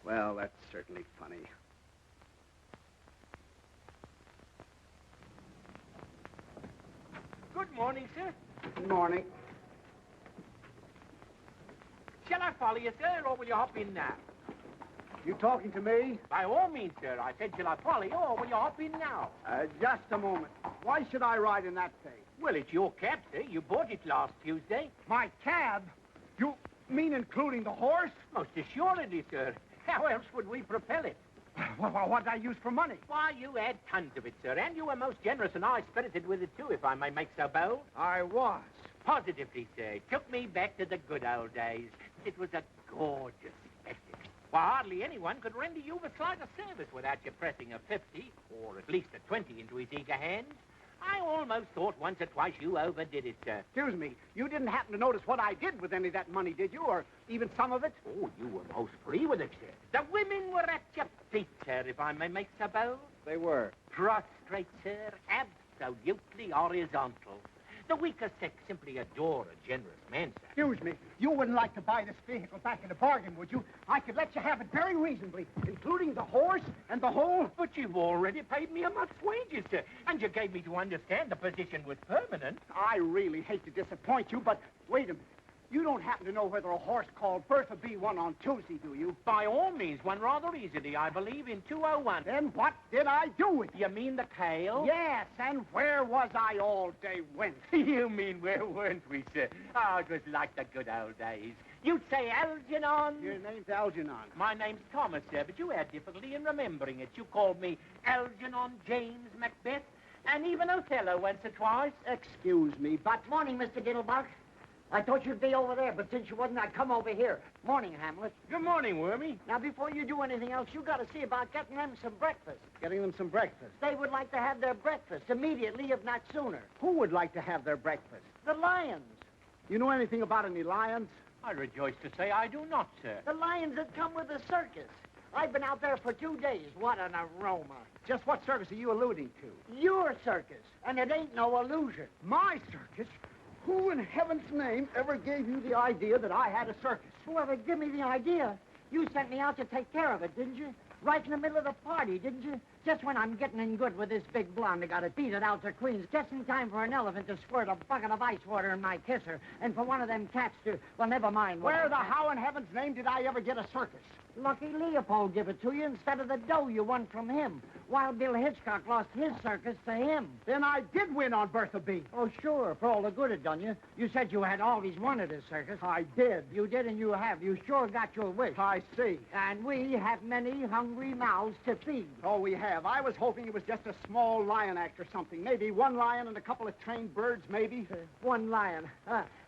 Well, that's certainly funny. Good morning, sir. Good morning. Shall I follow you, sir, or will you hop in now? You talking to me? By all means, sir. I said, shall I follow you, or will you hop in now? Just a moment. Why should I ride in that thing? Well, it's your cab, sir. You bought it last Tuesday. My cab? You mean including the horse? Most assuredly, sir. How else would we propel it? What did I use for money? Why, you had tons of it, sir, and you were most generous and high-spirited with it, too, if I may make so bold. I was. Positively, sir. It took me back to the good old days. It was a gorgeous spectacle. Why, hardly anyone could render you the slightest service without you pressing a 50, or at least a 20, into his eager hands. I almost thought once or twice you overdid it, sir. Excuse me, you didn't happen to notice what I did with any of that money, did you? Or even some of it? Oh, you were most free with it, sir. The women were at your feet, sir, if I may make so bold. They were. Prostrate, sir, absolutely horizontal. The weaker sex simply adore a generous man, sir. Excuse me, you wouldn't like to buy this vehicle back in the bargain, would you? I could let you have it very reasonably, including the horse and the whole... But you've already paid me a month's wages, sir, and you gave me to understand the position was permanent. I really hate to disappoint you, but wait a minute. You don't happen to know whether a horse called Bertha B won on Tuesday, do you? By all means, won rather easily, I believe, in 2:01. Then what did I do with it? You mean the tail? Yes, and where was I all day Wednesday? You mean where weren't we, sir? Oh, it was like the good old days. You'd say Algernon. Your name's Algernon. My name's Thomas, sir, but you had difficulty in remembering it. You called me Algernon James Macbeth, and even Othello once or twice. Excuse me, but... Morning, Mr. Diddlebock. I thought you'd be over there, but since you wasn't, I come over here. Morning, Hamlet. Good morning, Wormy. Now, before you do anything else, you got to see about getting them some breakfast. Getting them some breakfast. They would like to have their breakfast immediately, if not sooner. Who would like to have their breakfast? The lions. You know anything about any lions? I rejoice to say I do not, sir. The lions that come with the circus. I've been out there for 2 days. What an aroma. Just what circus are you alluding to? Your circus, and it ain't no illusion. My circus? Who in heaven's name ever gave you the idea that I had a circus? Whoever gave me the idea, you sent me out to take care of it, didn't you? Right in the middle of the party, didn't you? Just when I'm getting in good with this big blonde that got it beat it out to Queens, just in time for an elephant to squirt a bucket of ice water in my kisser, and for one of them cats to, well, never mind. Where the how in heaven's name did I ever get a circus? Lucky Leopold give it to you instead of the dough you won from him. Wild Bill Hitchcock lost his circus to him. Then I did win on Bertha B. Oh, sure, for all the good it done you. You said you had always wanted a circus. I did. You did and you have. You sure got your wish. I see. And we have many hungry mouths to feed. Oh, we have. I was hoping it was just a small lion act or something. Maybe one lion and a couple of trained birds, maybe. One lion.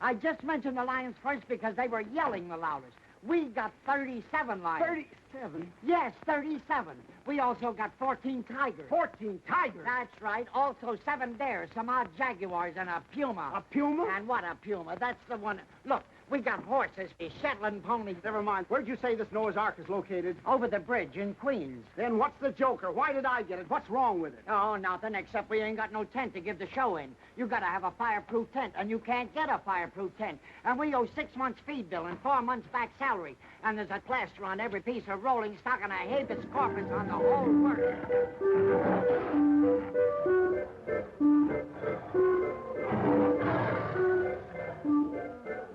I just mentioned the lions first because they were yelling the loudest. We got 37 lions. 37? Yes, 37. We also got 14 tigers. 14 tigers? That's right. Also 7 bears, some odd jaguars, and a puma. A puma? And what a puma. That's the one. Look, we got horses, Shetland ponies. Never mind. Where'd you say this Noah's Ark is located? Over the bridge in Queens. Then what's the joker? Why did I get it? What's wrong with it? Oh, nothing, except we ain't got no tent to give the show in. You gotta have a fireproof tent, and you can't get a fireproof tent. And we owe 6 months' feed bill and 4 months' back salary. And there's a plaster on every piece of rolling stock and a habeas corpus on the whole work.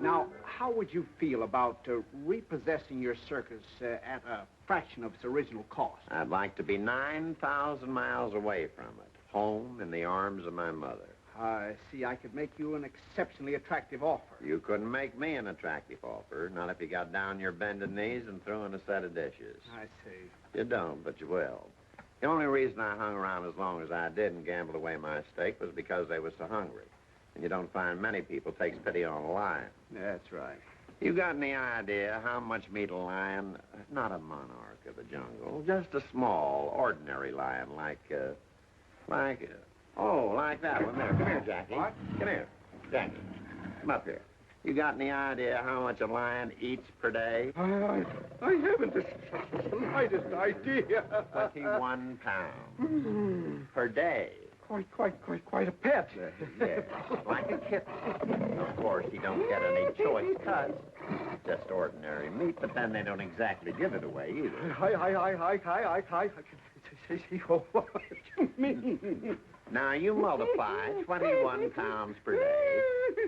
Now, how would you feel about repossessing your circus at a fraction of its original cost? I'd like to be 9,000 miles away from it, home in the arms of my mother. I see. I could make you an exceptionally attractive offer. You couldn't make me an attractive offer, not if you got down your bended knees and threw in a set of dishes. I see. You don't, but you will. The only reason I hung around as long as I did and gambled away my stake was because they was so hungry. And you don't find many people takes pity on a lion. That's right. You got any idea how much meat a lion, not a monarch of the jungle, just a small, ordinary lion like that one there. Come here, Jackie. What? Come here, Jackie. Come up here. You got any idea how much a lion eats per day? I haven't the slightest idea. 21 pounds per day. Quite a pet. Yeah, like a kitten. Of course, he don't get any choice cuts. Just ordinary meat, but then they don't exactly give it away either. I see what you mean. Now, you multiply 21 pounds per day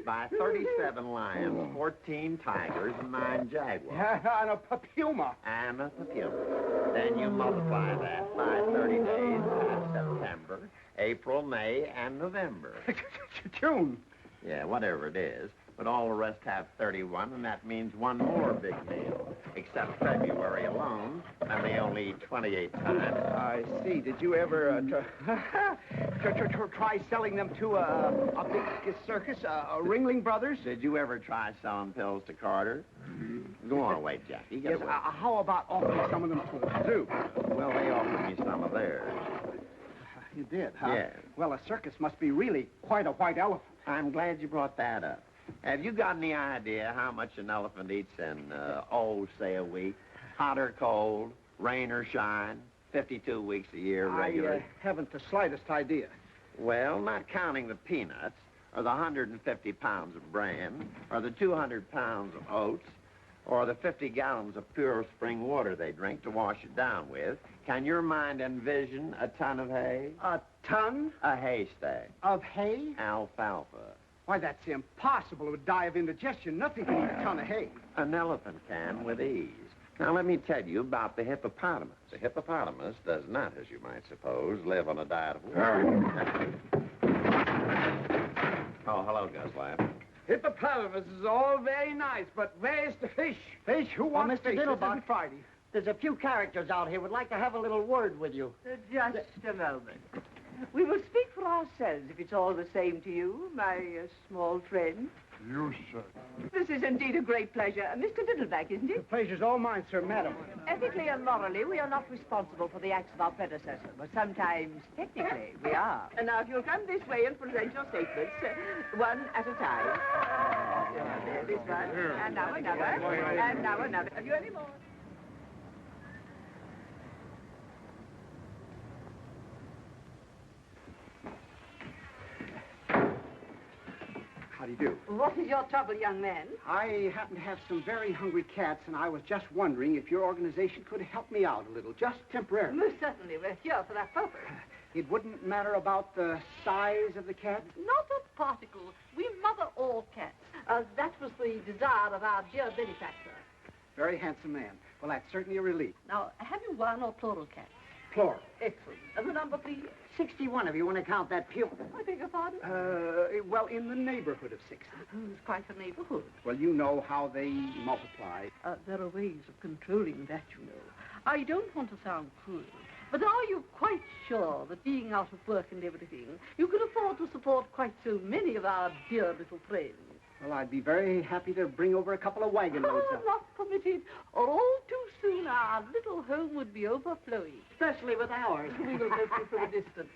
by 37 lions, 14 tigers, and 9 jaguars. And a puma. And a puma. Then you multiply that by 30 days, that's September, April, May, and November. June. Yeah, whatever it is. But all the rest have 31, and that means one more big meal. Except February alone, and they only eat 28 times. I see. Did you ever try selling them to a big circus, Ringling Brothers? Did you ever try selling pills to Carter? Go on away, Jackie. Yes, how about offering some of them to the zoo? Well, they offered me some of theirs. You did, huh? Yes. Well, a circus must be really quite a white elephant. I'm glad you brought that up. Have you got any idea how much an elephant eats in, say a week? Hot or cold, rain or shine, 52 weeks a year regular? I haven't the slightest idea. Well, not counting the peanuts, or the 150 pounds of bran, or the 200 pounds of oats, or the 50 gallons of pure spring water they drink to wash it down with, can your mind envision a ton of hay? A ton? A haystack. Of hay? Alfalfa. Why, that's impossible. It would die of indigestion. Nothing can eat a ton of hay. An elephant can with ease. Now, let me tell you about the hippopotamus. The hippopotamus does not, as you might suppose, live on a diet of water. Oh, hello, Guslap. Hippopotamus is all very nice, but where's the fish? Fish? Who wants Mr. fish? This Diddlebock. isn't Friday. There's a few characters out here would like to have a little word with you. Just a moment. We will speak for ourselves, if it's all the same to you, my small friend. You, sir. This is indeed a great pleasure. Mr. Diddleback, isn't The it? pleasure's all mine, sir, madam. Ethically and morally, we are not responsible for the acts of our predecessor, but sometimes, technically, we are. And now, if you'll come this way and present your statements, one at a time. There, this one, and now another, and now another. Have you any more? How do you do? What is your trouble, young man? I happen to have some very hungry cats, and I was just wondering if your organization could help me out a little, just temporarily. Most certainly, we're here for that purpose. It wouldn't matter about the size of the cat? Not a particle. We mother all cats. That was the desire of our dear benefactor. Very handsome man. Well, that's certainly a relief. Now, have you one or plural cats? Plural. Excellent. And the number, please? 61, if you want to count that pew. I beg your pardon? Well, in the neighborhood of 60. It's quite a neighborhood. Well, you know how they multiply. There are ways of controlling that, you know. I don't want to sound cruel, but are you quite sure that being out of work and everything, you can afford to support quite so many of our dear little friends? Well, I'd be very happy to bring over a couple of wagon loads of... Not permitted, or all too soon our little home would be overflowing. Especially with ours. We will help you from a distance.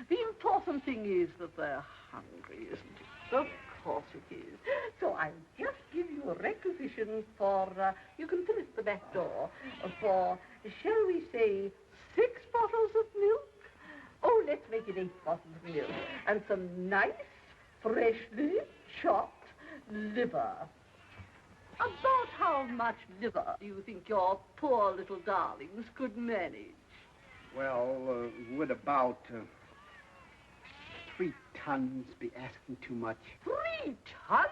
The important thing is that they're hungry, isn't it? Of course it is. So I'll just give you a requisition for, you can fill it at the back door, for, shall we say, 6 bottles of milk? Oh, let's make it 8 bottles of milk. And some nice, freshly chopped liver. About how much liver do you think your poor little darlings could manage? Well, would about 3 tons be asking too much? 3 tons?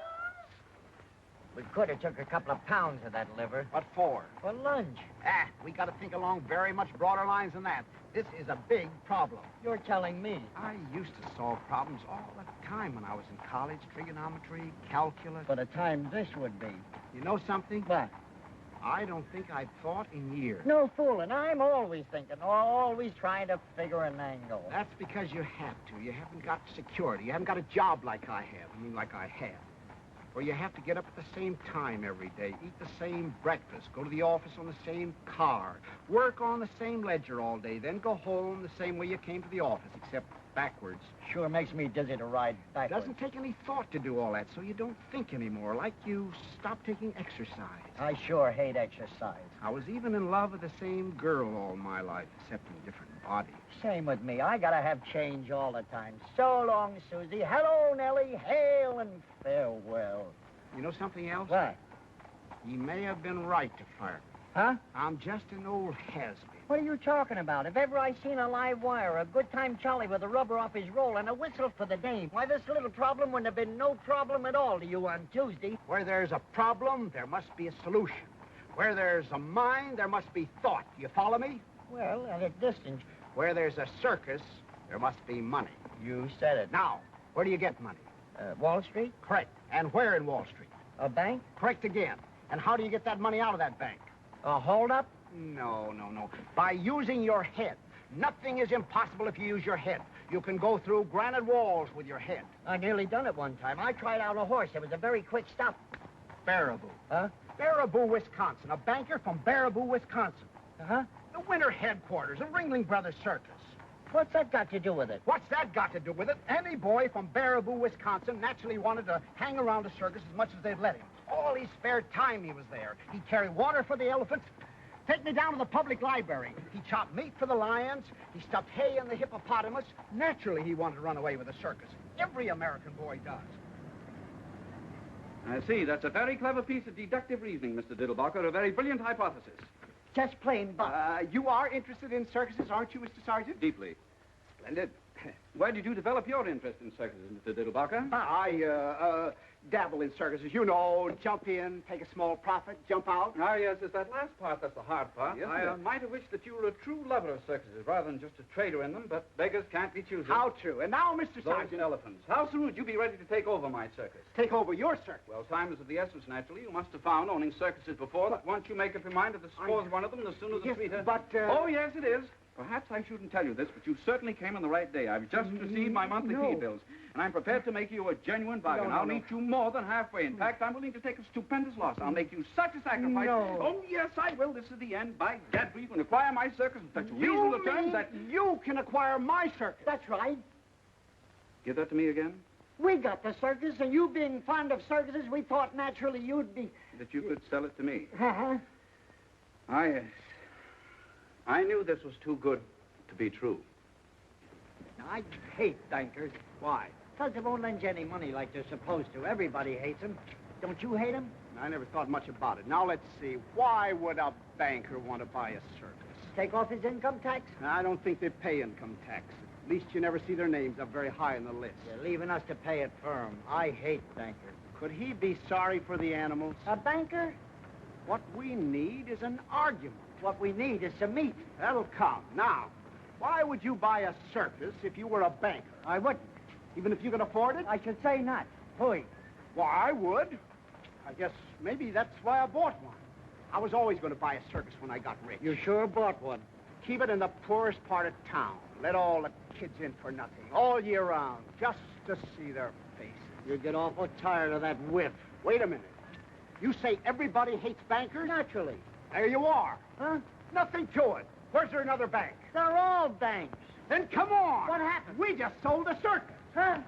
We could have took a couple of pounds of that liver. What for? For lunch. We got to think along very much broader lines than that. This is a big problem. You're telling me. I used to solve problems all the time when I was in college. Trigonometry, calculus. For the time this would be. You know something? What? I don't think I've thought in years. No fooling. I'm always thinking, always trying to figure an angle. That's because you have to. You haven't got security. You haven't got a job like I have. I mean, like I have. Where you have to get up at the same time every day, eat the same breakfast, go to the office on the same car, work on the same ledger all day, then go home the same way you came to the office, except backwards. Sure makes me dizzy to ride It backwards. doesn't take any thought to do all that, so you don't think anymore, like you stop taking exercise. I sure hate exercise. I was even in love with the same girl all my life, except in different bodies. Same with me. I gotta have change all the time. So long, Susie. Hello, Nellie. Hail and farewell. You know something else? What? He may have been right to fire me. Huh? I'm just an old has-been. What are you talking about? If ever I seen a live wire, a good time Charlie with a rubber off his roll and a whistle for the dame, why, this little problem wouldn't have been no problem at all to you on Tuesday. Where there's a problem, there must be a solution. Where there's a mind, there must be thought. You follow me? Well, at a distance. Where there's a circus, there must be money. You said it. Now, where do you get money? Wall Street? Correct. And where in Wall Street? A bank? Correct again. And how do you get that money out of that bank? A hold-up? No. By using your head. Nothing is impossible if you use your head. You can go through granite walls with your head. I nearly done it one time. I tried out a horse. It was a very quick stop. Baraboo. Huh? Baraboo, Wisconsin. A banker from Baraboo, Wisconsin. Uh-huh. The winter headquarters of Ringling Brothers Circus. What's that got to do with it? What's that got to do with it? Any boy from Baraboo, Wisconsin naturally wanted to hang around a circus as much as they'd let him. All his spare time he was there. He'd carry water for the elephants, take me down to the public library. He chopped meat for the lions. He stuffed hay in the hippopotamus. Naturally, he wanted to run away with the circus. Every American boy does. I see. That's a very clever piece of deductive reasoning, Mr. Diddlebock, or a very brilliant hypothesis. Just plain buck. You are interested in circuses, aren't you, Mr. Sargent? Deeply. Splendid. Where did you develop your interest in circuses, Mr. Diddlebock? I dabble in circuses. You know, jump in, take a small profit, jump out. Ah, yes, it's that last part that's the hard part. Yes, I might have wished that you were a true lover of circuses rather than just a trader in them, but beggars can't be choosers. How true. And now, Mr. Those Sargent. elephants. How soon would you be ready to take over my circus? Take over your circus? Well, time is of the essence, naturally. You must have found, owning circuses before, that once you make up your mind to dispose of one of them, the sooner the Yes, sweeter. but, Oh, yes, it is. Perhaps I shouldn't tell you this, but you certainly came on the right day. I've just received my monthly fee bills, and I'm prepared to make you a genuine bargain. I'll meet you more than halfway. In fact, I'm willing to take a stupendous loss. I'll make you such a sacrifice. No. Oh, yes, I will. This is the end. By gad, you can acquire my circus in such reasonable terms that... You can acquire my circus. That's right. Give that to me again. We got the circus, and you being fond of circuses, we thought naturally you'd be... That you could sell it to me. Uh-huh. I knew this was too good to be true. I hate bankers. Why? Because they won't lend you any money like they're supposed to. Everybody hates them. Don't you hate them? I never thought much about it. Now, let's see. Why would a banker want to buy a circus? Take off his income tax? I don't think they pay income tax. At least you never see their names up very high on the list. You're leaving us to pay it for him. I hate bankers. Could he be sorry for the animals? A banker? What we need is an argument. What we need is some meat. That'll come. Now, why would you buy a circus if you were a banker? I wouldn't. Even if you could afford it? I should say not. Hui. Why, I would. I guess maybe that's why I bought one. I was always going to buy a circus when I got rich. You sure bought one? Keep it in the poorest part of town. Let all the kids in for nothing, all year round, just to see their faces. You get awful tired of that whiff. Wait a minute. You say everybody hates bankers? Naturally. There you are. Huh? Nothing to it. Where's there another bank? They're all banks. Then come on. What happened? We just sold a circus. Huh?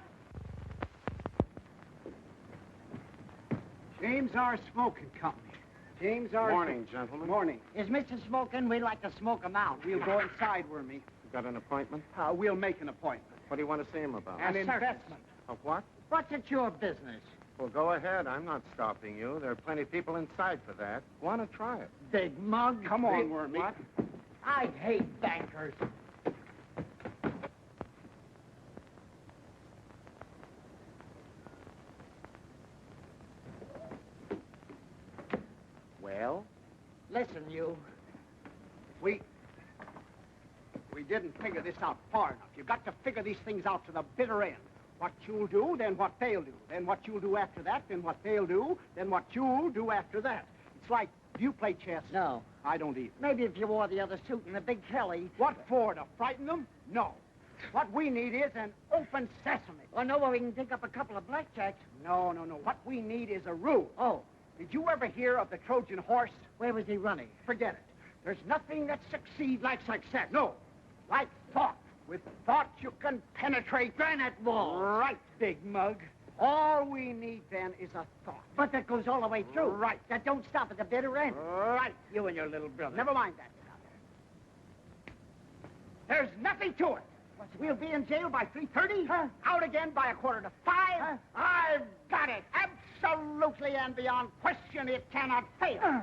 James R. Smoking Company. James R. Morning, gentlemen. Morning. Is Mr. Smoking? We'd like to smoke him out. We'll go inside, Wormy. You got an appointment? We'll make an appointment. What do you want to see him about? An circus. investment. Of what? What's it your business? Well, go ahead. I'm not stopping you. There are plenty of people inside for that. Want to try it? Big mug. Come on, Wormy. What? I hate bankers. Well? Listen, you. We didn't figure this out far enough. You've got to figure these things out to the bitter end. What you'll do, then what they'll do. Then what you'll do after that, then what they'll do, then what you'll do after that. It's like, do you play chess? No. I don't either. Maybe if you wore the other suit and the big Kelly. What for, to frighten them? No. What we need is an open sesame. I know where we can pick up a couple of blackjacks. No. What we need is a rule. Oh. Did you ever hear of the Trojan horse? Where was he running? Forget it. There's nothing that succeeds like success. No. Like thought. With thought, you can penetrate granite walls. Right, big mug. All we need, then, is a thought. But that goes all the way through. Right. That don't stop at the bitter end. Right. You and your little brother. Never mind that. There's nothing to it. We'll be in jail by 3:30. Huh? Out again by 4:45. Huh? I've got it. Absolutely and beyond question, it cannot fail.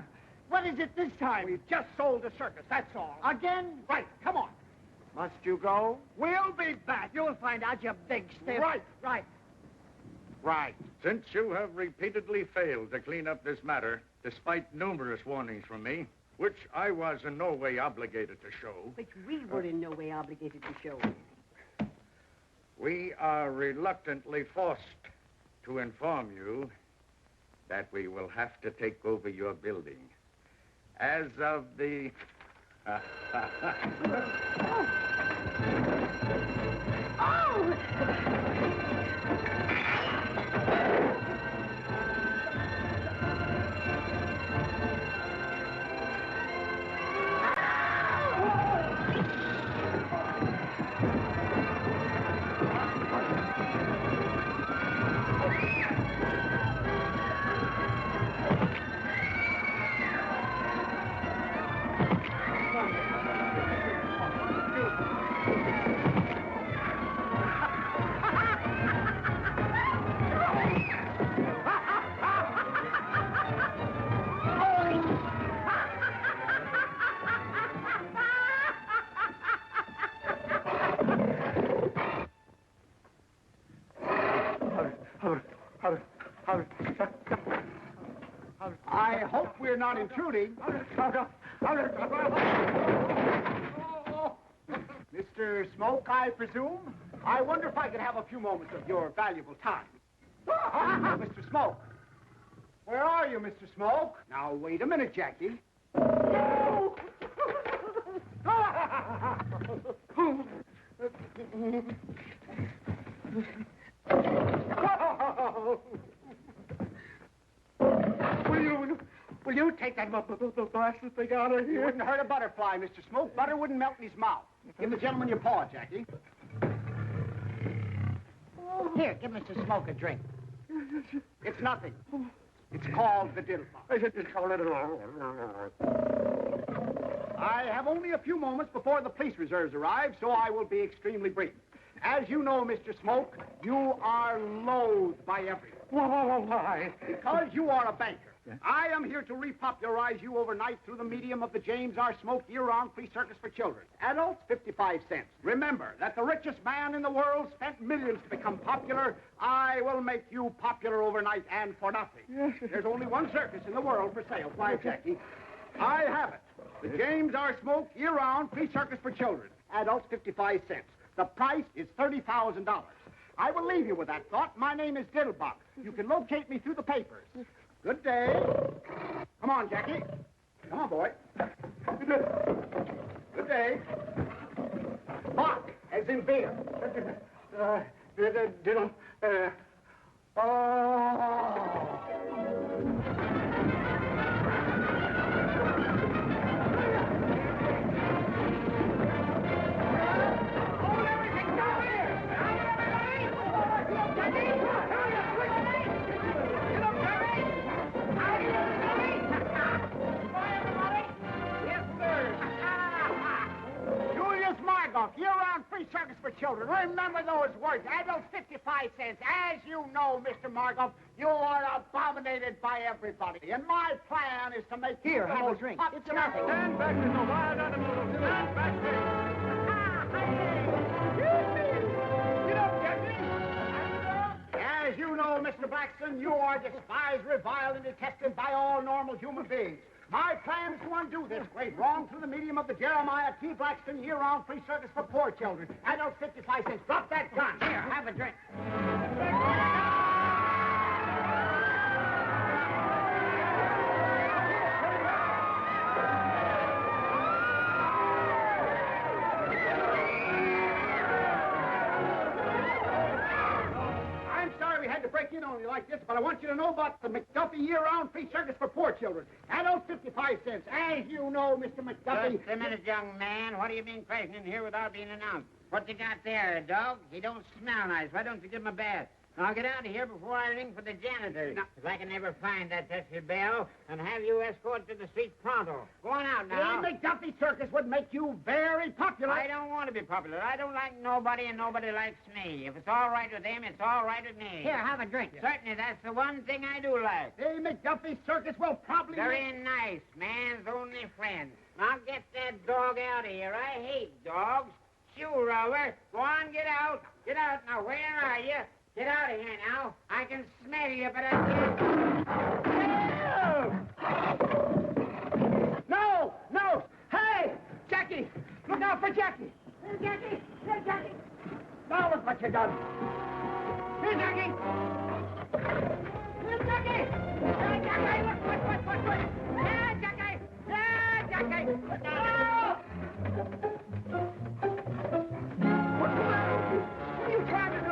What is it this time? We've just sold the circus, that's all. Again? Right, come on. Must you go? We'll be back. You'll find out, you big stiff. Right. Right. Since you have repeatedly failed to clean up this matter, despite numerous warnings from me, which I was in no way obligated to show... Which we were in no way obligated to show. We are reluctantly forced to inform you that we will have to take over your building. As of the... we're not intruding. Mr. Smoke, I presume? I wonder if I could have a few moments of your valuable time. Mr. Smoke. Where are you, Mr. Smoke? Now, wait a minute, Jackie. Will you take that blasted thing out of here? You wouldn't hurt a butterfly, Mr. Smoke. Butter wouldn't melt in his mouth. Give the gentleman your paw, Jackie. Here, give Mr. Smoke a drink. It's nothing. It's called the Diddlebock. I have only a few moments before the police reserves arrive, so I will be extremely brief. As you know, Mr. Smoke, you are loathed by everyone. Why? Because you are a banker. Yeah. I am here to repopularize you overnight through the medium of the James R. Smoke year-round free circus for children. Adults, 55 cents. Remember that the richest man in the world spent millions to become popular. I will make you popular overnight and for nothing. Yes. There's only one circus in the world for sale. Why, Jackie? I have it. The James R. Smoke year-round free circus for children. Adults, 55 cents. The price is $30,000. I will leave you with that thought. My name is Diddlebock. You can locate me through the papers. Good day. Come on, Jackie. Come on, boy. Good day. Bock, as in beer. Year-round free circus for children. Remember those words. Adults, 55 cents. As you know, Mr. Margoff, you are abominated by everybody. And my plan is to make Here, have a drink. It's nothing. Stand back, Mr. Wild Animal. Stand back, You don't get me. As you know, Mr. Blackson, you are despised, reviled, and detested by all normal human beings. My plan is to undo this great wrong through the medium of the Jeremiah T. Blackston year-round free circus for poor children. Adults, 55 cents. Drop that gun. Here, have a drink. Break in on you like this, but I want you to know about the McDuffie year-round free circus for poor children. Adults, 55 cents. As you know, Mr. McDuffie... Just a minute, young man. What do you mean crashing in here without being announced? What you got there, a dog? He don't smell nice. Why don't you give him a bath? Now, get out of here before I ring for the janitor. If I can never find that Tessie bell and have you escorted to the street pronto. Go on out now. The McDuffie circus would make you very popular. I don't want to be popular. I don't like nobody, and nobody likes me. If it's all right with them, it's all right with me. Here, have a drink. Certainly, that's the one thing I do like. The McDuffie circus will probably... Very nice. Man's only friend. Now, get that dog out of here. I hate dogs. Shoe rover. Go on, get out. Get out. Now, where are you? Get out of here now. I can smell you, but I can't... No! No! Hey! Jackie! Look out for Jackie! Here, Jackie! Here, Jackie! Now look what you done! Here, Jackie! Here, Jackie! Here, Jackie! What? Here, Jackie! Here, Jackie! No! What's the matter with you? What are you trying to do?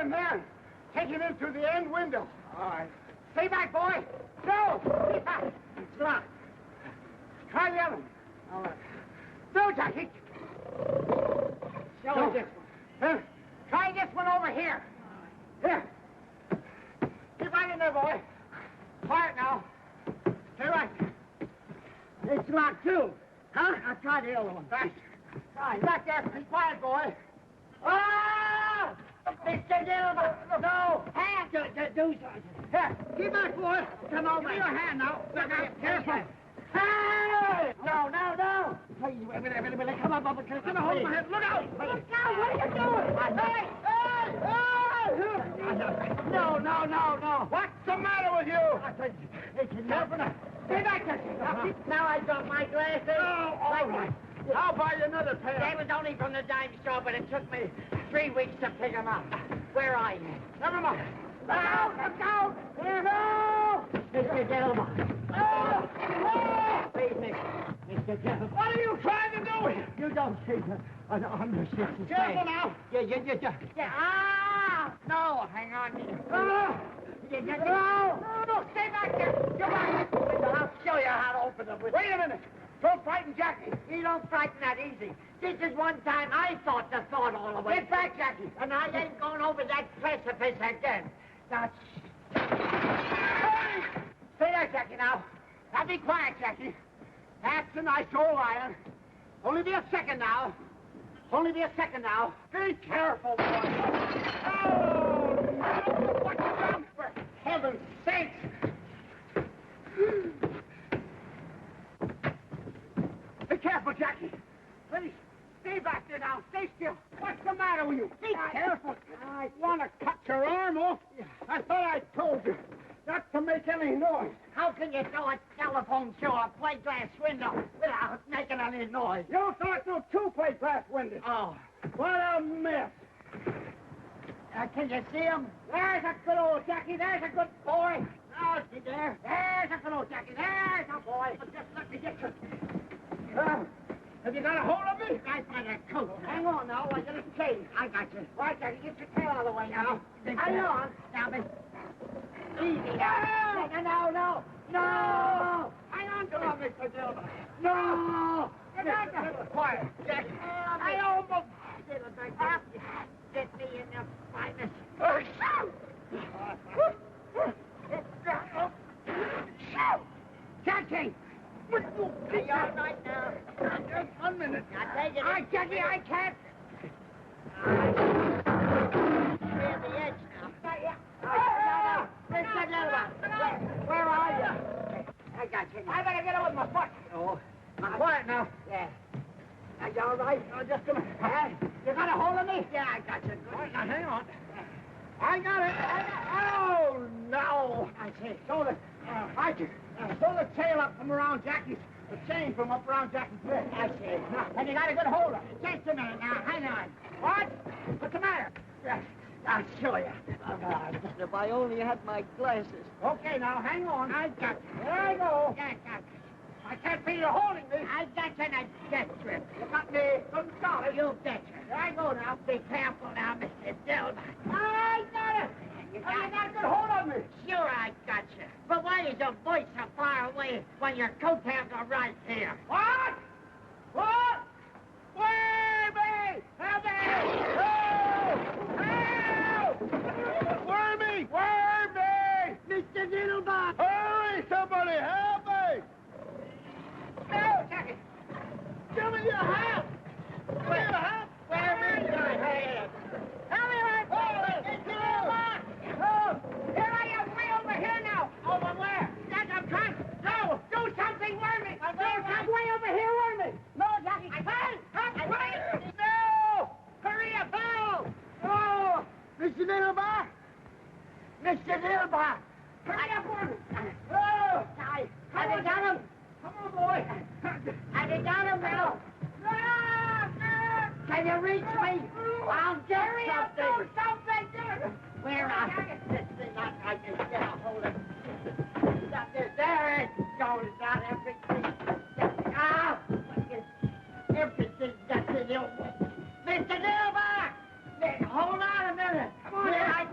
other man. Take him in through the end window. All right. Stay back, boy. No! Stay back. It's locked. Try the other one. All right. No, Jackie. Show me this one. Try this one over here. Here. Keep right in there, boy. Quiet now. Stay right. It's locked, too. Huh? I'll try the other one. Right. Right. Back there. Be quiet, boy. Ah! Mr. Diddlebock. No. Hand. Do something. Here. Keep back, boy. Come over. Give me your hand now. Careful. Hey! No. Please, wait. Come on, Bubba. Come on, hold my hand. Look out. Look out. What are you doing? Hey! No. What's the matter with you? It's careful now. Stay back there. Now I got my glasses. Oh, all right. I'll buy you another pair. They was only from the dime store, but it took me 3 weeks to pick them up. Where are you? Never mind. Look out! No! Mr. Diddlebock. Please, Mr. Diddlebock. What are you trying to do? You don't see an unrestricted Careful now. Yeah. Ah! No, hang on. No! Stay back there. Come on. I'll show you how to open them. Wait a minute. Don't frighten Jackie. You don't frighten that easy. This is one time I thought the thought all the way. Get back, Jackie. And I ain't going over that precipice again. Now, Hey! Stay there, Jackie, now. Now be quiet, Jackie. That's a nice old iron. Only be a second now. Be careful, boy. Oh, no. What you done? For heaven's sakes. Be careful, Jackie. Please, stay back there now. Stay still. What's the matter with you? Be careful. I want to cut your arm off. I thought I told you not to make any noise. how can you throw a telephone through a plate glass window without making any noise? You thought through 2 plate glass windows. Oh. What a mess. Can you see him? There's a good old Jackie. There's a good boy. Oh, see there? There's a good old Jackie. There's a boy. Just let me get you. Have you got a hold of me? Right by the coat. Hang on now. I get a change. I got you. Right, Jackie. Get your tail out of the way now. Hang on. Now, Miss. Easy now. No. Hang on to me, Mr. Diddlebock. No. Quiet. Jackie. I almost... Get me in the finest. Jackie! Are you all right now? Just 1 minute. Now take it. Jackie, I can't. Clear the edge now. Mr. Diddlebock, where are you? I got you. I better get it with my foot. Oh. Quiet now. Yeah. Are you all right? Oh, just a minute. You got a hold of me? Yeah, I got you. Good. All right, now, hang on. I got it. Oh, no. I see. Throw the tail up from around Jackie's, the chain from up around Jackie's neck. I see. And you got a good hold of it. Just a minute now. Hang on. What? What's the matter? I'll show you. If I only had my glasses. Okay, now, hang on. I got you. There I go. Yeah, got you. I can't feel you holding me. I got you in a death grip. You got me good solid. You betcha. There I go now. Be careful now, Mr. Diddlebock. I got it. You got a good hold on me. Sure, I got you. But why is your voice so far away when your coattails are right here? What? Wormy! Help me! Help! Wormy! Mr. Diddlebock! Hurry, somebody, help me! No, Jackie! Give me your hand! Give me your hand! Where's your hand? Help me, Mr. Diddlebock! Oh, here I am, way over here now! Over where? Jack, I'm trying. No, do something, Wormy! I'm way over here, Wormy! No, Jackie! No! Hurry up! No! Mr. Diddlebock! Mr. Diddlebock! Hurry up, Wormy! Oh! Have you got him? Come on, boy! Have you got him, Bill? Can you reach me? I'll get Hurry up, do something. Where are you? This thing, I can get a hold of it. There it goes, not everything. Ah! Everything got to do. Mr. Diddlebock! Hold on a minute. Come on, I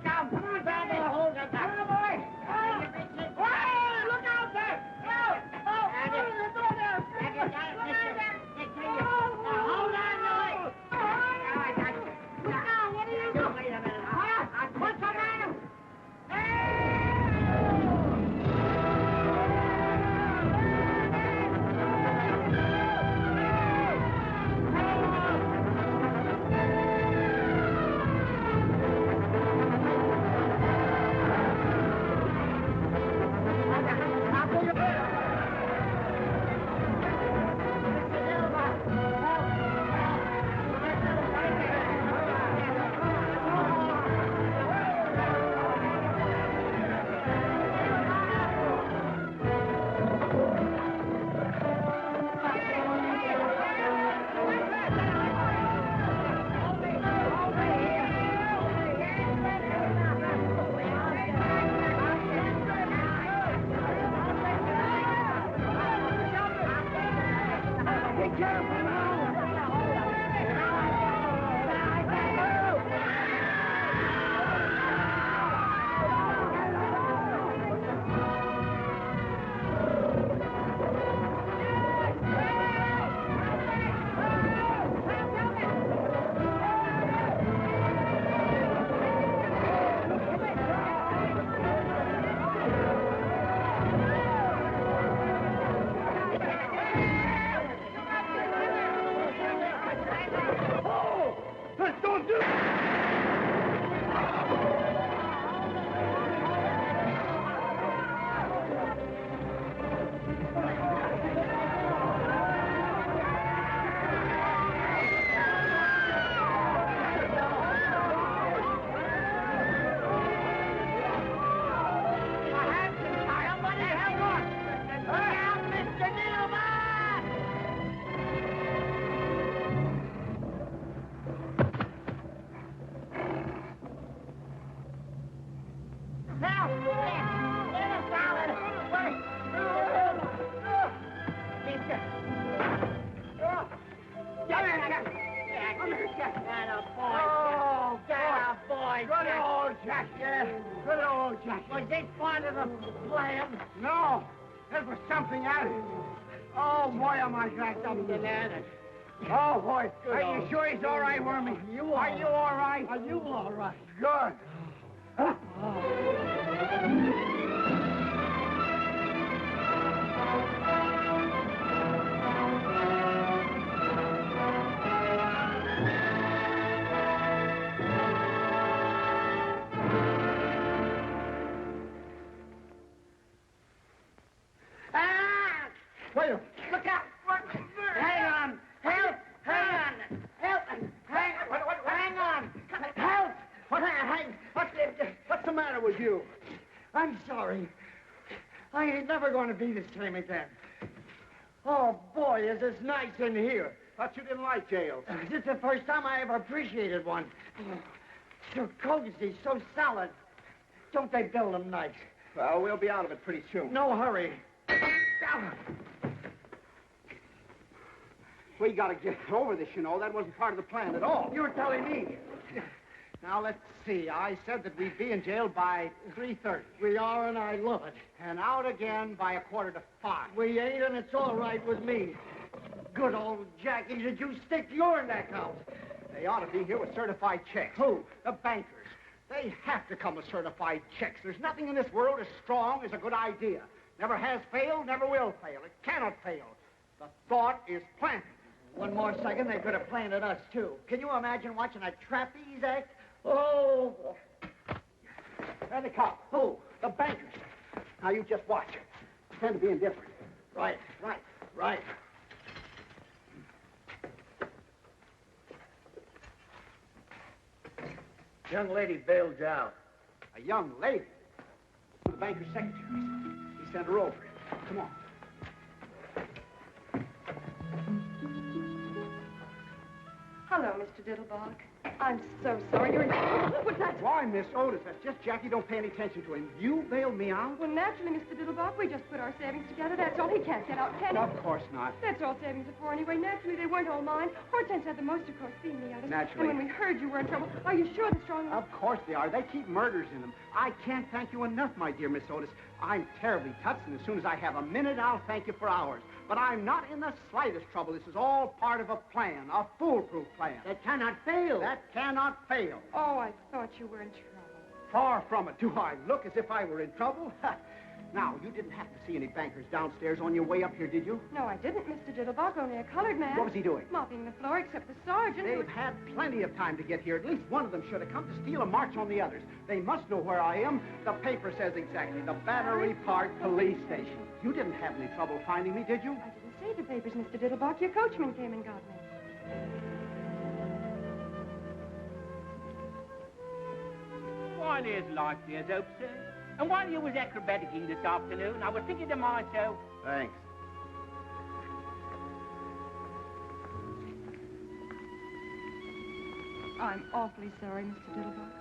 Help! Get us out of Oh, get a boy, Good old Jack. Yeah, good old Jack. Was this part of the plan? No, it was something else. Oh, boy, am I glad something added. Oh, boy, good. Are you sure he's all right, Wormy? Are you all right? Are you all right? Good. Wait a minute. Look out. Hang on. Help. Hang on. Help. Hang on. Help. What's the matter with you? I'm sorry. I ain't never going to be the same again. Oh, boy, is this nice in here. Thought you didn't like jail. This is the first time I ever appreciated one. So cozy, so solid. Don't they build them nice? Well, we'll be out of it pretty soon. No hurry. We gotta get over this, you know. That wasn't part of the plan at all. You're telling me. Now, let's see. I said that we'd be in jail by 3:30. We are, and I love it. And out again by 4:45. We ain't, and it's all right with me. Good old Jackie, did you stick your neck out? They ought to be here with certified checks. Who? The bankers. They have to come with certified checks. There's nothing in this world as strong as a good idea. Never has failed, never will fail. It cannot fail. The thought is planted. One more second, they could have planted us, too. Can you imagine watching a trapeze act? Oh. There they come. Who? The bankers. Now, you just watch. Pretend to be indifferent. Right. Young lady bailed you out. A young lady. The banker's secretary. He sent her over. Come on. Hello, Mr. Diddlebock. I'm so sorry. You're in trouble. What's that? Why, Miss Otis? That's just Jackie. Don't pay any attention to him. You bailed me out? Well, naturally, Mr. Diddlebock. We just put our savings together. That's all. He can't get out, can he? Of course not. That's all savings are for anyway. Naturally, they weren't all mine. Hortense had the most, of course, being the others. Naturally. And when we heard you were in trouble, are you sure the strong... Of course they are. They keep murders in them. I can't thank you enough, my dear Miss Otis. I'm terribly touched, and as soon as I have a minute, I'll thank you for hours. But I'm not in the slightest trouble. This is all part of a plan, a foolproof plan. That cannot fail. That cannot fail. Oh, I thought you were in trouble. Far from it. Do I look as if I were in trouble? Now, you didn't happen to see any bankers downstairs on your way up here, did you? No, I didn't, Mr. Diddlebock. Only a colored man. What was he doing? Mopping the floor, except the sergeant. They've had plenty of time to get here. At least one of them should have come to steal a march on the others. They must know where I am. The paper says exactly. The Battery Park Police Station. You didn't have any trouble finding me, did you? I didn't say the papers, Mr. Diddlebock. Your coachman came and got me. Why, there's likely as hope, sir. And while you was acrobaticking this afternoon, I was thinking to myself... Thanks. I'm awfully sorry, Mr. Diddlebock.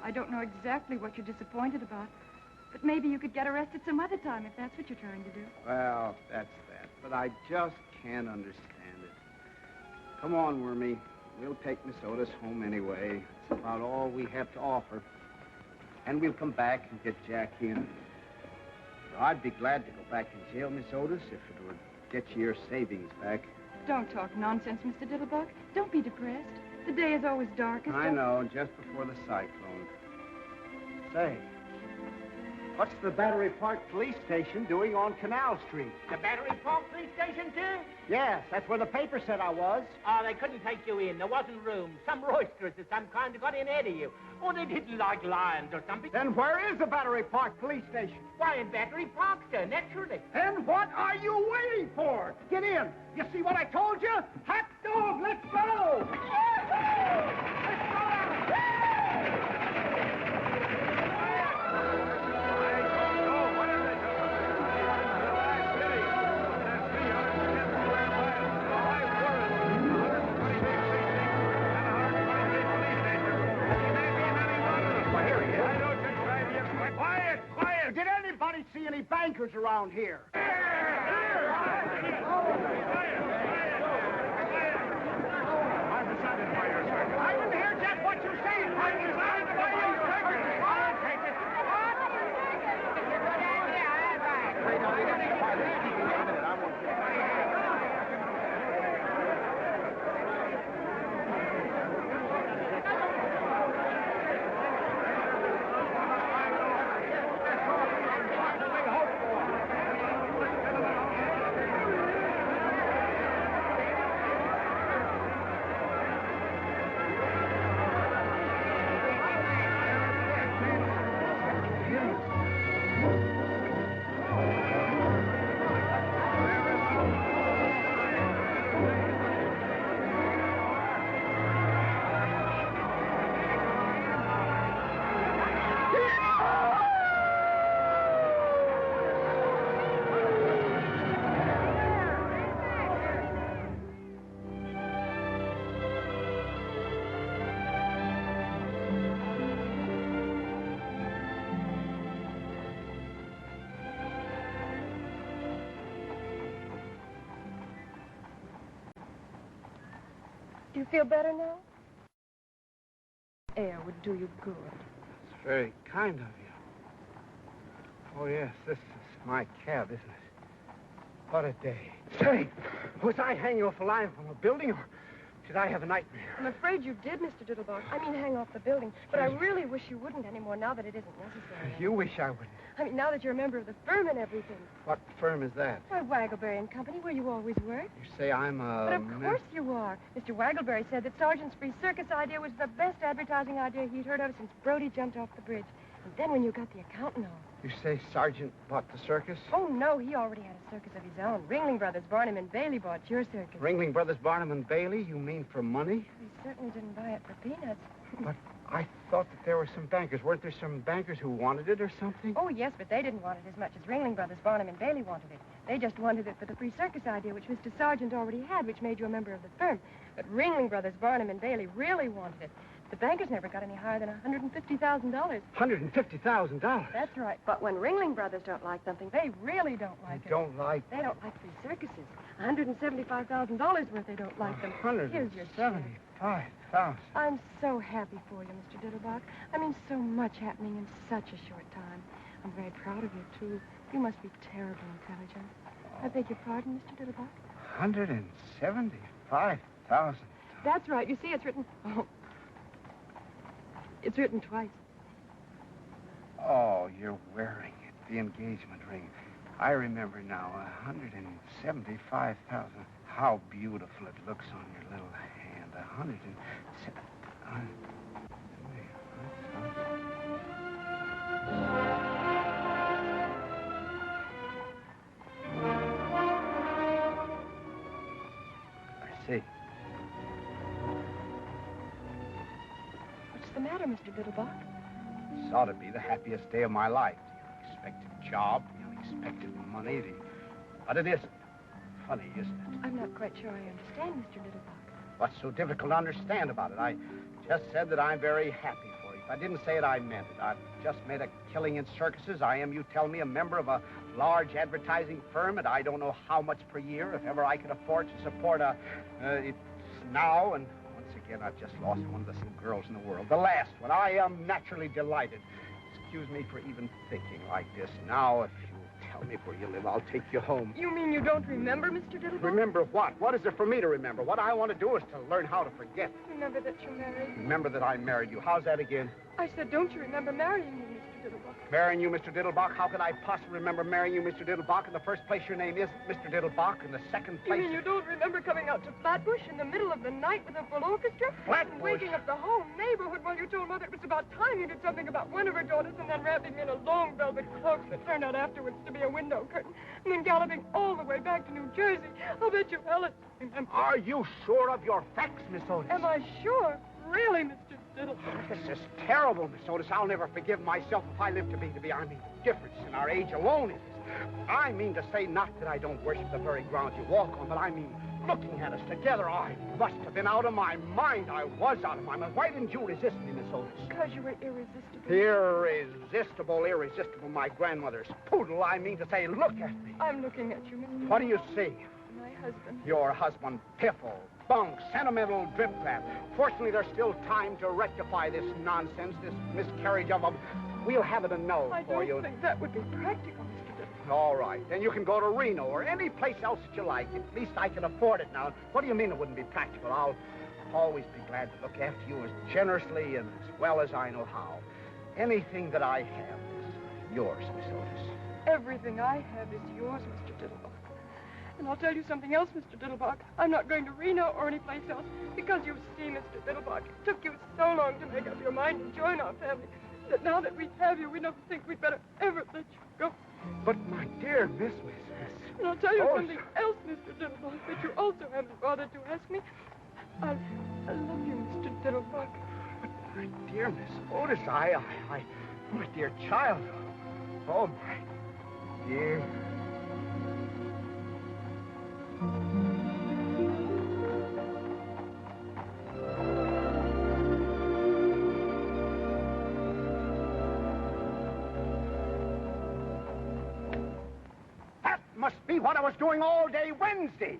I don't know exactly what you're disappointed about, but maybe you could get arrested some other time if that's what you're trying to do. Well, that's that. But I just can't understand it. Come on, Wormy. We'll take Miss Otis home anyway. It's about all we have to offer. And we'll come back and get Jack in. I'd be glad to go back in jail, Miss Otis, if it would get you your savings back. Don't talk nonsense, Mr. Diddlebock. Don't be depressed. The day is always darkest. I know, just before the cyclone. Say, what's the Battery Park Police Station doing on Canal Street? The Battery Park Police Station, too? Yes, that's where the paper said I was. Oh, they couldn't take you in. There wasn't room. Some roisterers of some kind got in ahead of you. Or they didn't like lions or something. Then where is the Battery Park Police Station? Why, in Battery Park, sir, naturally. Then what are you waiting for? Get in. You see what I told you? Hot dog, let's go! Let's go! Quiet! see any bankers around here. I didn't hear just what you said. I decided to buy your circus. I'll take it. Do you feel better now? Air would do you good. It's very kind of you. Oh, yes, this is my cab, isn't it? What a day. Say, was I hanging off a line from a building, or did I have a nightmare? I'm afraid you did, Mr. Diddlebock. I mean, hang off the building. But I really wish you wouldn't anymore now that it isn't necessary. You wish I wouldn't. I mean, now that you're a member of the firm and everything. What firm is that? Why, Waggleberry and Company, where you always work. You say I'm a... But of course you are. Mr. Waggleberry said that Sargent's free circus idea was the best advertising idea he'd heard of since Brody jumped off the bridge. And then when you got the accountant on. You say Sargent bought the circus? Oh, no, he already had a circus of his own. Ringling Brothers, Barnum and Vallee bought your circus. Ringling Brothers, Barnum and Vallee? You mean for money? He certainly didn't buy it for peanuts. But I thought that there were some bankers. Weren't there some bankers who wanted it or something? Oh, yes, but they didn't want it as much as Ringling Brothers, Barnum and Vallee wanted it. They just wanted it for the free circus idea, which Mr. Sargent already had, which made you a member of the firm. But Ringling Brothers, Barnum and Vallee really wanted it. The bankers never got any higher than $150,000. $150,000? That's right. But when Ringling Brothers don't like something, they really don't like it. They don't like... They don't like free circuses. $175,000 worth they don't like them. Here's your share. $175,000. I'm so happy for you, Mr. Diddlebock. I mean, so much happening in such a short time. I'm very proud of you, too. You must be terribly intelligent. I beg your pardon, Mr. Diddlebock? $175,000. That's right. You see, it's written... Oh. It's written twice. Oh, you're wearing it. The engagement ring. I remember now. $175,000. How beautiful it looks on your little hand. I see. What's the matter, Mr. Diddlebock? This ought to be the happiest day of my life. The unexpected job, the unexpected money, But it isn't. Funny, isn't it? I'm not quite sure I understand, Mr. Diddlebock. What's so difficult to understand about it? I just said that I'm very happy for you. If I didn't say it, I meant it. I've just made a killing in circuses. I am, you tell me, a member of a large advertising firm, and I don't know how much per year, if ever I could afford to support it's now, and once again, I've just lost one of the some girls in the world. The last one. I am naturally delighted. Excuse me for even thinking like this. Now, if you tell me where you live, I'll take you home. You mean you don't remember, Mr. Diddlebock? Remember what? What is there for me to remember? What I want to do is to learn how to forget. Remember that you're married? Remember that I married you. How's that again? I said, don't you remember marrying me, Mr. Diddlebock? Marrying you, Mr. Diddlebock? How could I possibly remember marrying you, Mr. Diddlebock? In the first place, your name is Mr. Diddlebock. In the second place... You mean you don't remember coming out to Flatbush in the middle of the night with a full orchestra? Flatbush? And waking up the whole neighborhood while you told Mother it was about time you did something about one of her daughters, and then wrapping me in a long velvet cloak that turned out afterwards to be a window curtain, and then galloping all the way back to New Jersey. I'll bet you Ellen. Are you sure of your facts, Miss Otis? Am I sure? Really, Mr. Diddlebock? This is terrible, Miss Otis. I'll never forgive myself if I live to be. I mean, difference in our age alone is. I mean to say not that I don't worship the very ground you walk on, but I mean looking at us together. I must have been out of my mind. I was out of my mind. Why didn't you resist me, Miss Otis? Because you were irresistible. Irresistible, my grandmother's poodle. I mean to say, look at me. I'm looking at you, Mr. What do you see? My husband. Your husband, piffle, bunk, sentimental drip-crap. Fortunately, there's still time to rectify this nonsense, this miscarriage of a... We'll have it annulled for you. I don't think that would be practical, Mr. Diddlebock. All right. Then you can go to Reno or any place else that you like. At least I can afford it now. What do you mean it wouldn't be practical? I'll always be glad to look after you as generously and as well as I know how. Anything that I have is yours, Miss Otis. Everything I have is yours, Mr. Diddlebock. And I'll tell you something else, Mr. Diddlebock. I'm not going to Reno or any place else because you see, Mr. Diddlebock, it took you so long to make up your mind and join our family that now that we have you, we don't think we'd better ever let you go. But, my dear Miss... And I'll tell you something else, Mr. Diddlebock, that you also haven't bothered to ask me. I love you, Mr. Diddlebock. But, my dear Miss Otis, my dear child. Oh, my dear... That must be what I was doing all day Wednesday.